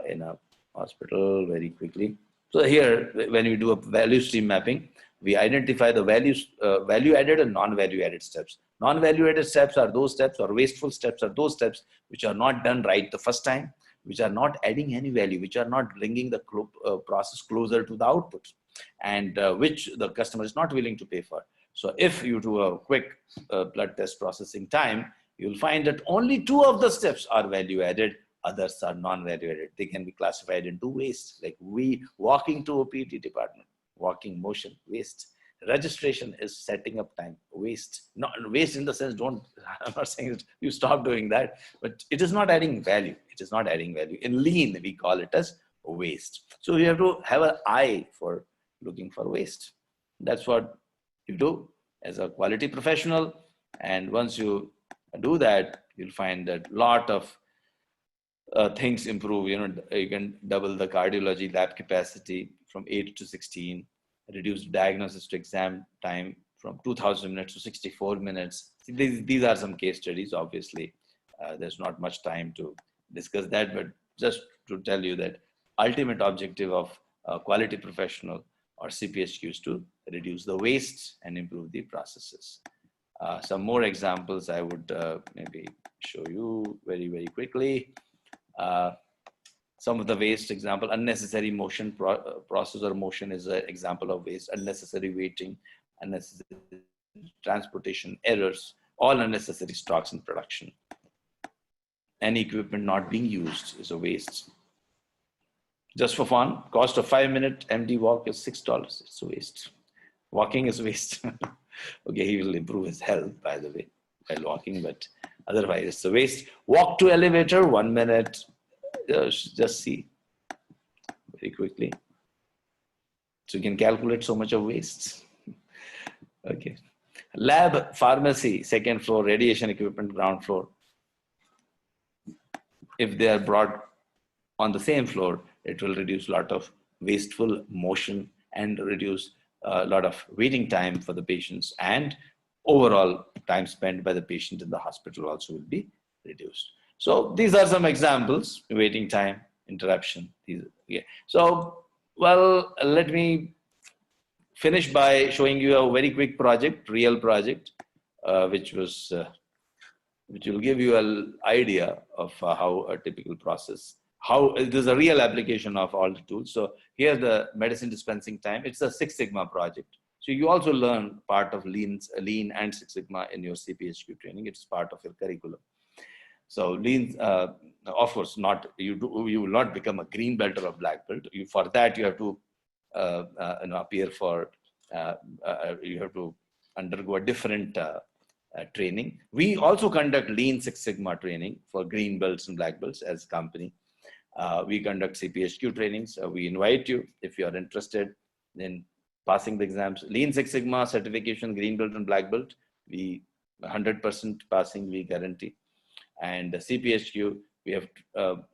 in a hospital very quickly. So here, when we do a value stream mapping, we identify the values, value added and non-value added steps. Non-value added steps are those steps, or wasteful steps are those steps which are not done right the first time, which are not adding any value, which are not bringing the process closer to the output, and which the customer is not willing to pay for. So if you do a quick blood test processing time, you'll find that only 2 of the steps are value added, others are non-value added. They can be classified into waste, like walking to a PT department, walking, motion, waste. Registration is setting up time, waste. Not waste in the sense, I'm not saying you stop doing that, but it is not adding value. It is not adding value. In lean, we call it as waste. So you have to have an eye for looking for waste. That's what you do as a quality professional. And once you do that, you'll find that a lot of things improve. You can double the cardiology lab capacity from 8 to 16, reduce diagnosis to exam time from 2000 minutes to 64 minutes. These are some case studies. Obviously, there's not much time to discuss that, but just to tell you that ultimate objective of a quality professional or Cphq is to reduce the waste and improve the processes. Some more examples I would maybe show you very, very quickly. Some of the waste example, unnecessary motion, process or motion is an example of waste. Unnecessary waiting, unnecessary transportation, errors, all unnecessary stocks in production. Any equipment not being used is a waste. Just for fun, cost of 5-minute MD walk is $6. It's a waste. Walking is waste. Okay, he will improve his health, by the way, while walking, but otherwise it's a waste. Walk to elevator, 1 minute. Just see, very quickly. So you can calculate so much of waste. Okay. Lab, pharmacy, second floor, radiation equipment, ground floor. If they are brought on the same floor, it will reduce a lot of wasteful motion and reduce a lot of waiting time for the patients, and overall time spent by the patient in the hospital also will be reduced. So these are some examples: waiting time, interruption. Yeah. So, well, let me finish by showing you a very quick project, real project, which will give you an idea of how a typical process, how it is a real application of all the tools. So here's the medicine dispensing time. It's a Six Sigma project. So you also learn part of Lean and Six Sigma in your Cphq training. It's part of your curriculum. So Lean, of course, you will not become a green belt or a black belt. For that, you have to appear for, you have to undergo a different training. We also conduct Lean Six Sigma training for green belts and black belts as a company. We conduct Cphq trainings. We invite you, if you are interested in passing the exams. Lean Six Sigma certification, green belt and black belt, we 100% passing we guarantee. And Cphq, we have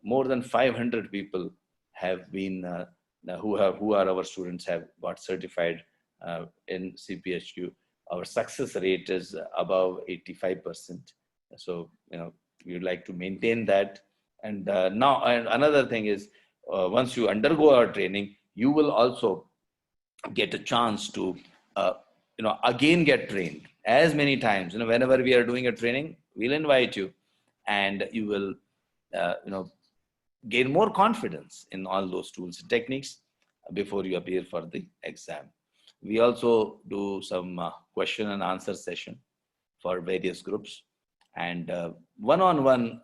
more than 500 people have been who are our students, have got certified in Cphq. Our success rate is above 85%. So we would like to maintain that. And now, and another thing is, once you undergo our training, you will also get a chance to again get trained as many times. Whenever we are doing a training, we'll invite you, and you will gain more confidence in all those tools and techniques before you appear for the exam. We also do some question and answer session for various groups, and one-on-one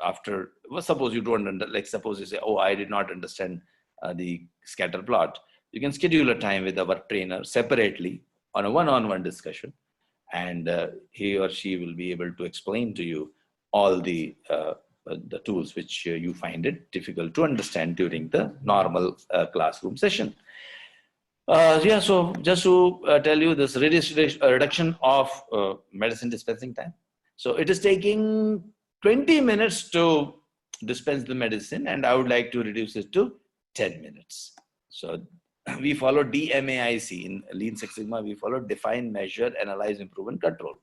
after. Well, suppose you don't suppose you say, oh, I did not understand the scatter plot. You can schedule a time with our trainer separately on a one-on-one discussion, and he or she will be able to explain to you all the tools which you find it difficult to understand during the normal classroom session. Yeah, so just to tell you this reduction of medicine dispensing time. So it is taking 20 minutes to dispense the medicine, and I would like to reduce it to 10 minutes. So we follow DMAIC in Lean Six Sigma. We follow define, measure, analyze, improve, and control.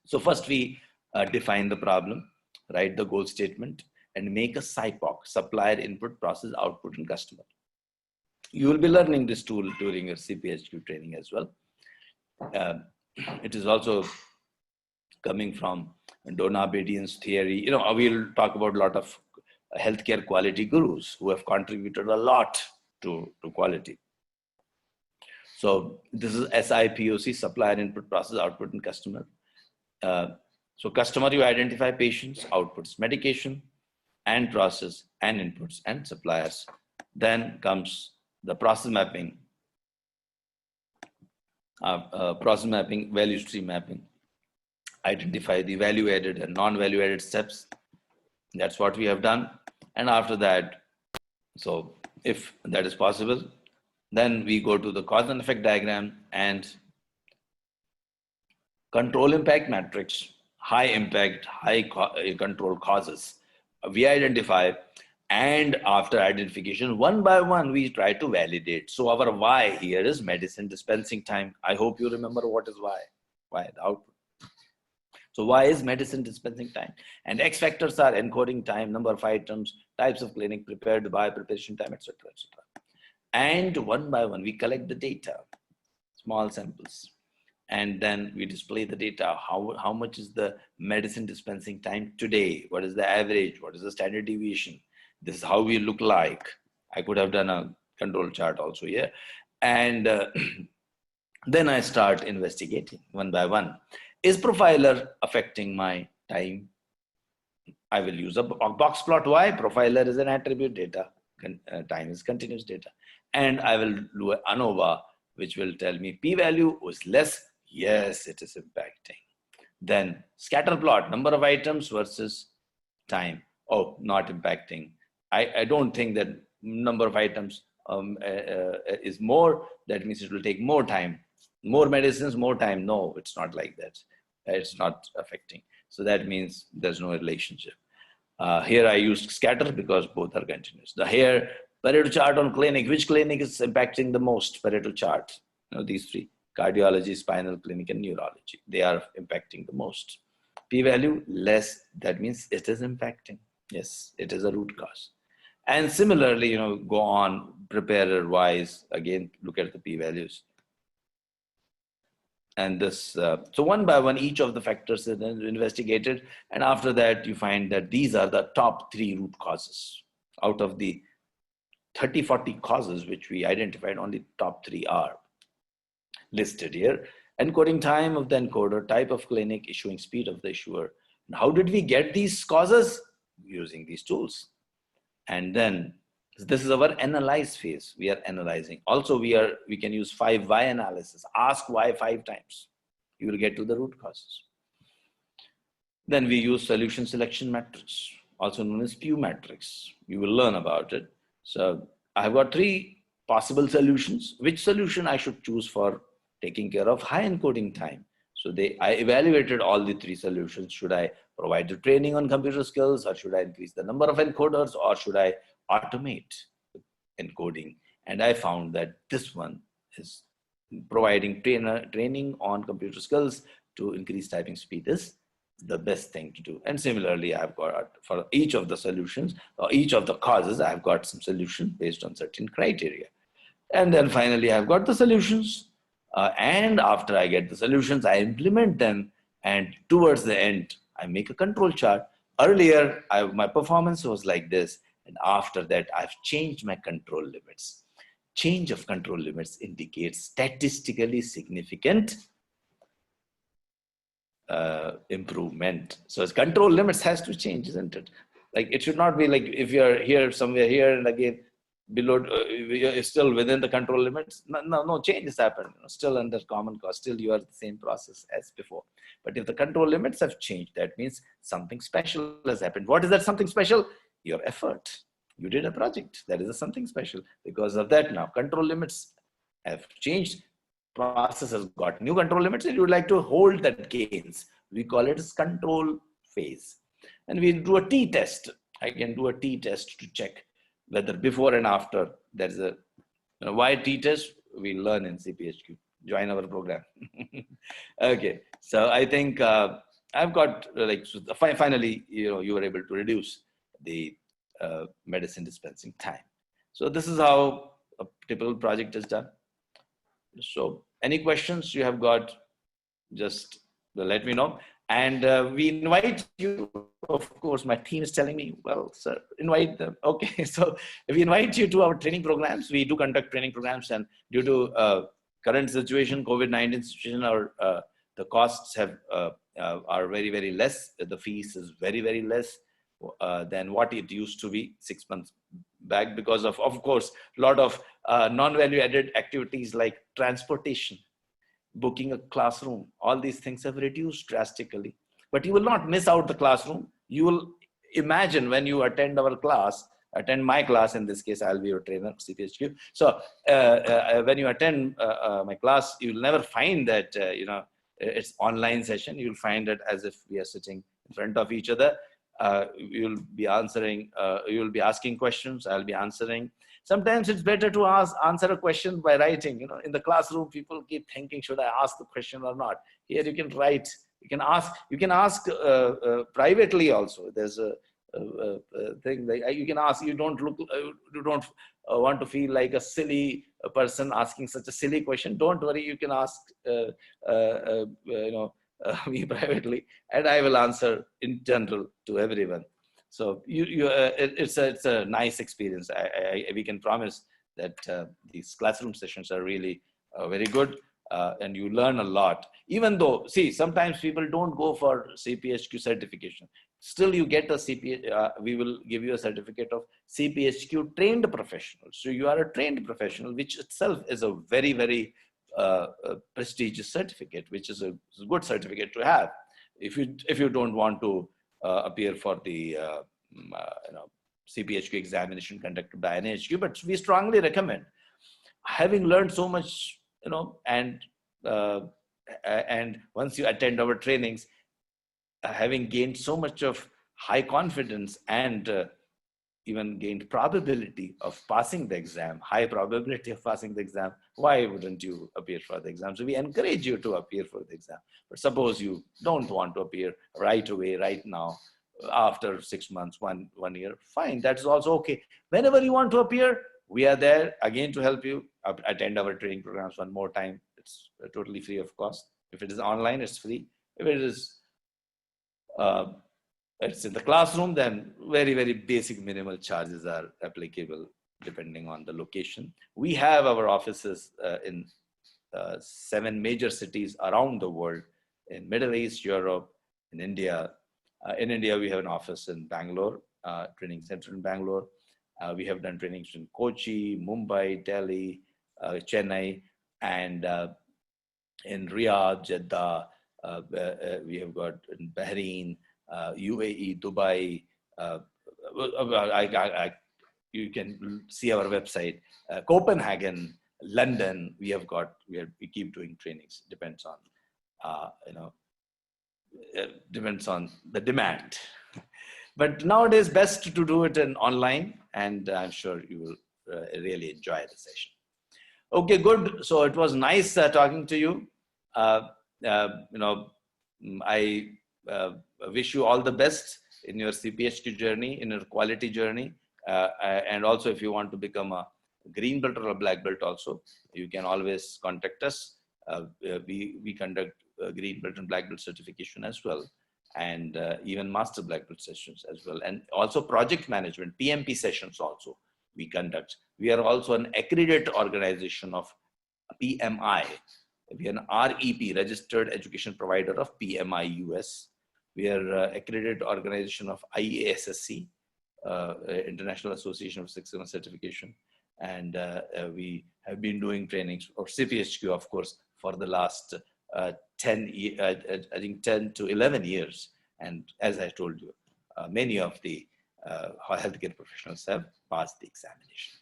So first we define the problem, write the goal statement, and make a Cphq, supplier input, process output, and customer. You will be learning this tool during your Cphq training as well. It is also coming from Donabedian's theory. We'll talk about a lot of healthcare quality gurus who have contributed a lot to quality. So this is SIPOC, supplier input, process output, and customer. So customer, you identify patients, outputs, medication, and process, and inputs, and suppliers. Then comes the process mapping, value stream mapping. Identify the value added and non-value added steps. That's what we have done. And after that, so if that is possible, then we go to the cause and effect diagram and control impact matrix, high impact, high control causes. We identify, and after identification, one by one, we try to validate. So our why here is medicine dispensing time. I hope you remember what is why. Why? The output. So why is medicine dispensing time? And X factors are encoding time, number of items, types of clinic, prepared by, preparation time, etc., etc. And one by one, we collect the data, small samples, and then we display the data. How much is the medicine dispensing time today? What is the average? What is the standard deviation? This is how we look like. I could have done a control chart also here. And then I start investigating one by one. Is profiler affecting my time? I will use a box plot. Why? Profiler is an attribute data. Time is continuous data. And I will do an ANOVA, which will tell me p-value was less. Yes, it is impacting. Then scatter plot, number of items versus time. Oh, not impacting. I don't think that number of items is more, that means it will take more time. More medicines, more time. No, it's not like that. It's not affecting. So that means there's no relationship. Here I used scatter because both are continuous. Here, Pareto chart on clinic. Which clinic is impacting the most? Pareto chart. These three: cardiology, spinal clinic, and neurology. They are impacting the most. P-value less. That means it is impacting. Yes, it is a root cause. And similarly, go on preparer-wise. Again, look at the p-values. And this, so one by one, each of the factors is investigated. And after that, you find that these are the top 3 root causes. Out of the 30, 40 causes which we identified, only top 3 are listed here. Encoding time of the encoder, type of clinic, issuing speed of the issuer. And how did we get these causes? Using these tools. And then this is our analyze phase. We are analyzing. Also, we can use 5 why analysis. Ask why 5 times. You will get to the root causes. Then we use solution selection matrix, also known as Pew matrix. You will learn about it. So I have got 3 possible solutions. Which solution I should choose for taking care of high encoding time? So I evaluated all the 3 solutions. Should I provide the training on computer skills, or should I increase the number of encoders, or should I automate encoding? And I found that this one is providing training on computer skills to increase typing speed is the best thing to do. And similarly, I've got for each of the solutions or each of the causes, I've got some solution based on certain criteria. And then finally, I've got the solutions. And after I get the solutions, I implement them. And towards the end, I make a control chart. Earlier, my performance was like this. And after that, I've changed my control limits. Change of control limits indicates statistically significant improvement. So its control limits has to change, isn't it? Like it should not be like if you're here, somewhere here, and again below, you're still within the control limits. No changes happen. Still under common cause. Still you are the same process as before. But if the control limits have changed, that means something special has happened. What is that something special? Your effort. You did a project. That is something special. Because of that, now control limits have changed. Process has got new control limits, and you would like to hold that gains. We call it as control phase. And we do a t-test. I can do a t-test to check whether before and after there is a why t-test. We learn in Cphq. Join our program. Okay, so I think I've got finally, you were able to reduce the medicine dispensing time. So this is how a typical project is done. So any questions you have got, just let me know. And we invite you, of course, my team is telling me, well, sir, invite them. Okay, so we invite you to our training programs. We do conduct training programs, and due to current situation, COVID-19 situation, the costs are very, very less. The fees is very, very less than what it used to be 6 months back, because of course, a lot of non-value added activities like transportation, booking a classroom, all these things have reduced drastically. But you will not miss out the classroom. You will imagine when you attend our class, attend my class, in this case, I'll be your trainer, Cphq. So when you attend my class, you will never find that, it's online session. You'll find it as if we are sitting in front of each other. You'll be answering, you'll be asking questions, I'll be answering. Sometimes it's better to answer a question by writing. In the classroom, people keep thinking, should I ask the question or not? Here you can write, you can ask privately also. There's a thing like you can ask, you don't want to feel like a silly person asking such a silly question. Don't worry, you can ask me privately, and I will answer in general to everyone. So it's a nice experience. We can promise that these classroom sessions are really very good, and you learn a lot. Even though, see, sometimes people don't go for Cphq certification. Still, you get a we will give you a certificate of Cphq trained professional. So you are a trained professional, which itself is a very, very prestigious certificate, which is a good certificate to have. If you don't want to appear for the Cphq examination conducted by NHQ, but we strongly recommend, having learned so much, and once you attend our trainings, having gained so much of high confidence and even gained probability of passing the exam, high probability of passing the exam, why wouldn't you appear for the exam? So we encourage you to appear for the exam. But suppose you don't want to appear right away, right now, after 6 months, one year, fine, that's also okay. Whenever you want to appear, we are there again to help you. Attend our training programs one more time. It's totally free of cost. If it is online, it's free. If it is it's in the classroom, then very, very basic minimal charges are applicable depending on the location. We have our offices in 7 major cities around the world, in Middle East, Europe, in India. In India, we have an office in Bangalore, training center in Bangalore. We have done trainings in Kochi, Mumbai, Delhi, Chennai, and in Riyadh, Jeddah. We have got in Bahrain, UAE, Dubai. You can see our website. Copenhagen, London. We keep doing trainings. Depends on depends on the demand. But nowadays, best to do it in online, and I'm sure you will really enjoy the session. Okay, good. So it was nice talking to you. I wish you all the best in your CPHQ journey, in your quality journey. And also, if you want to become a green belt or a black belt also, you can always contact us. We conduct green belt and black belt certification as well, and even master black belt sessions as well. And also project management, PMP sessions also we conduct. We are also an accredited organization of PMI. We are an REP, Registered Education Provider of PMI US. We are accredited organization of IASSC, International Association of Saxena Certification. And we have been doing trainings for CPHQ, of course, for the last 10 to 11 years. And as I told you, many of the healthcare professionals have passed the examination.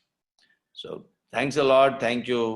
So thanks a lot. Thank you.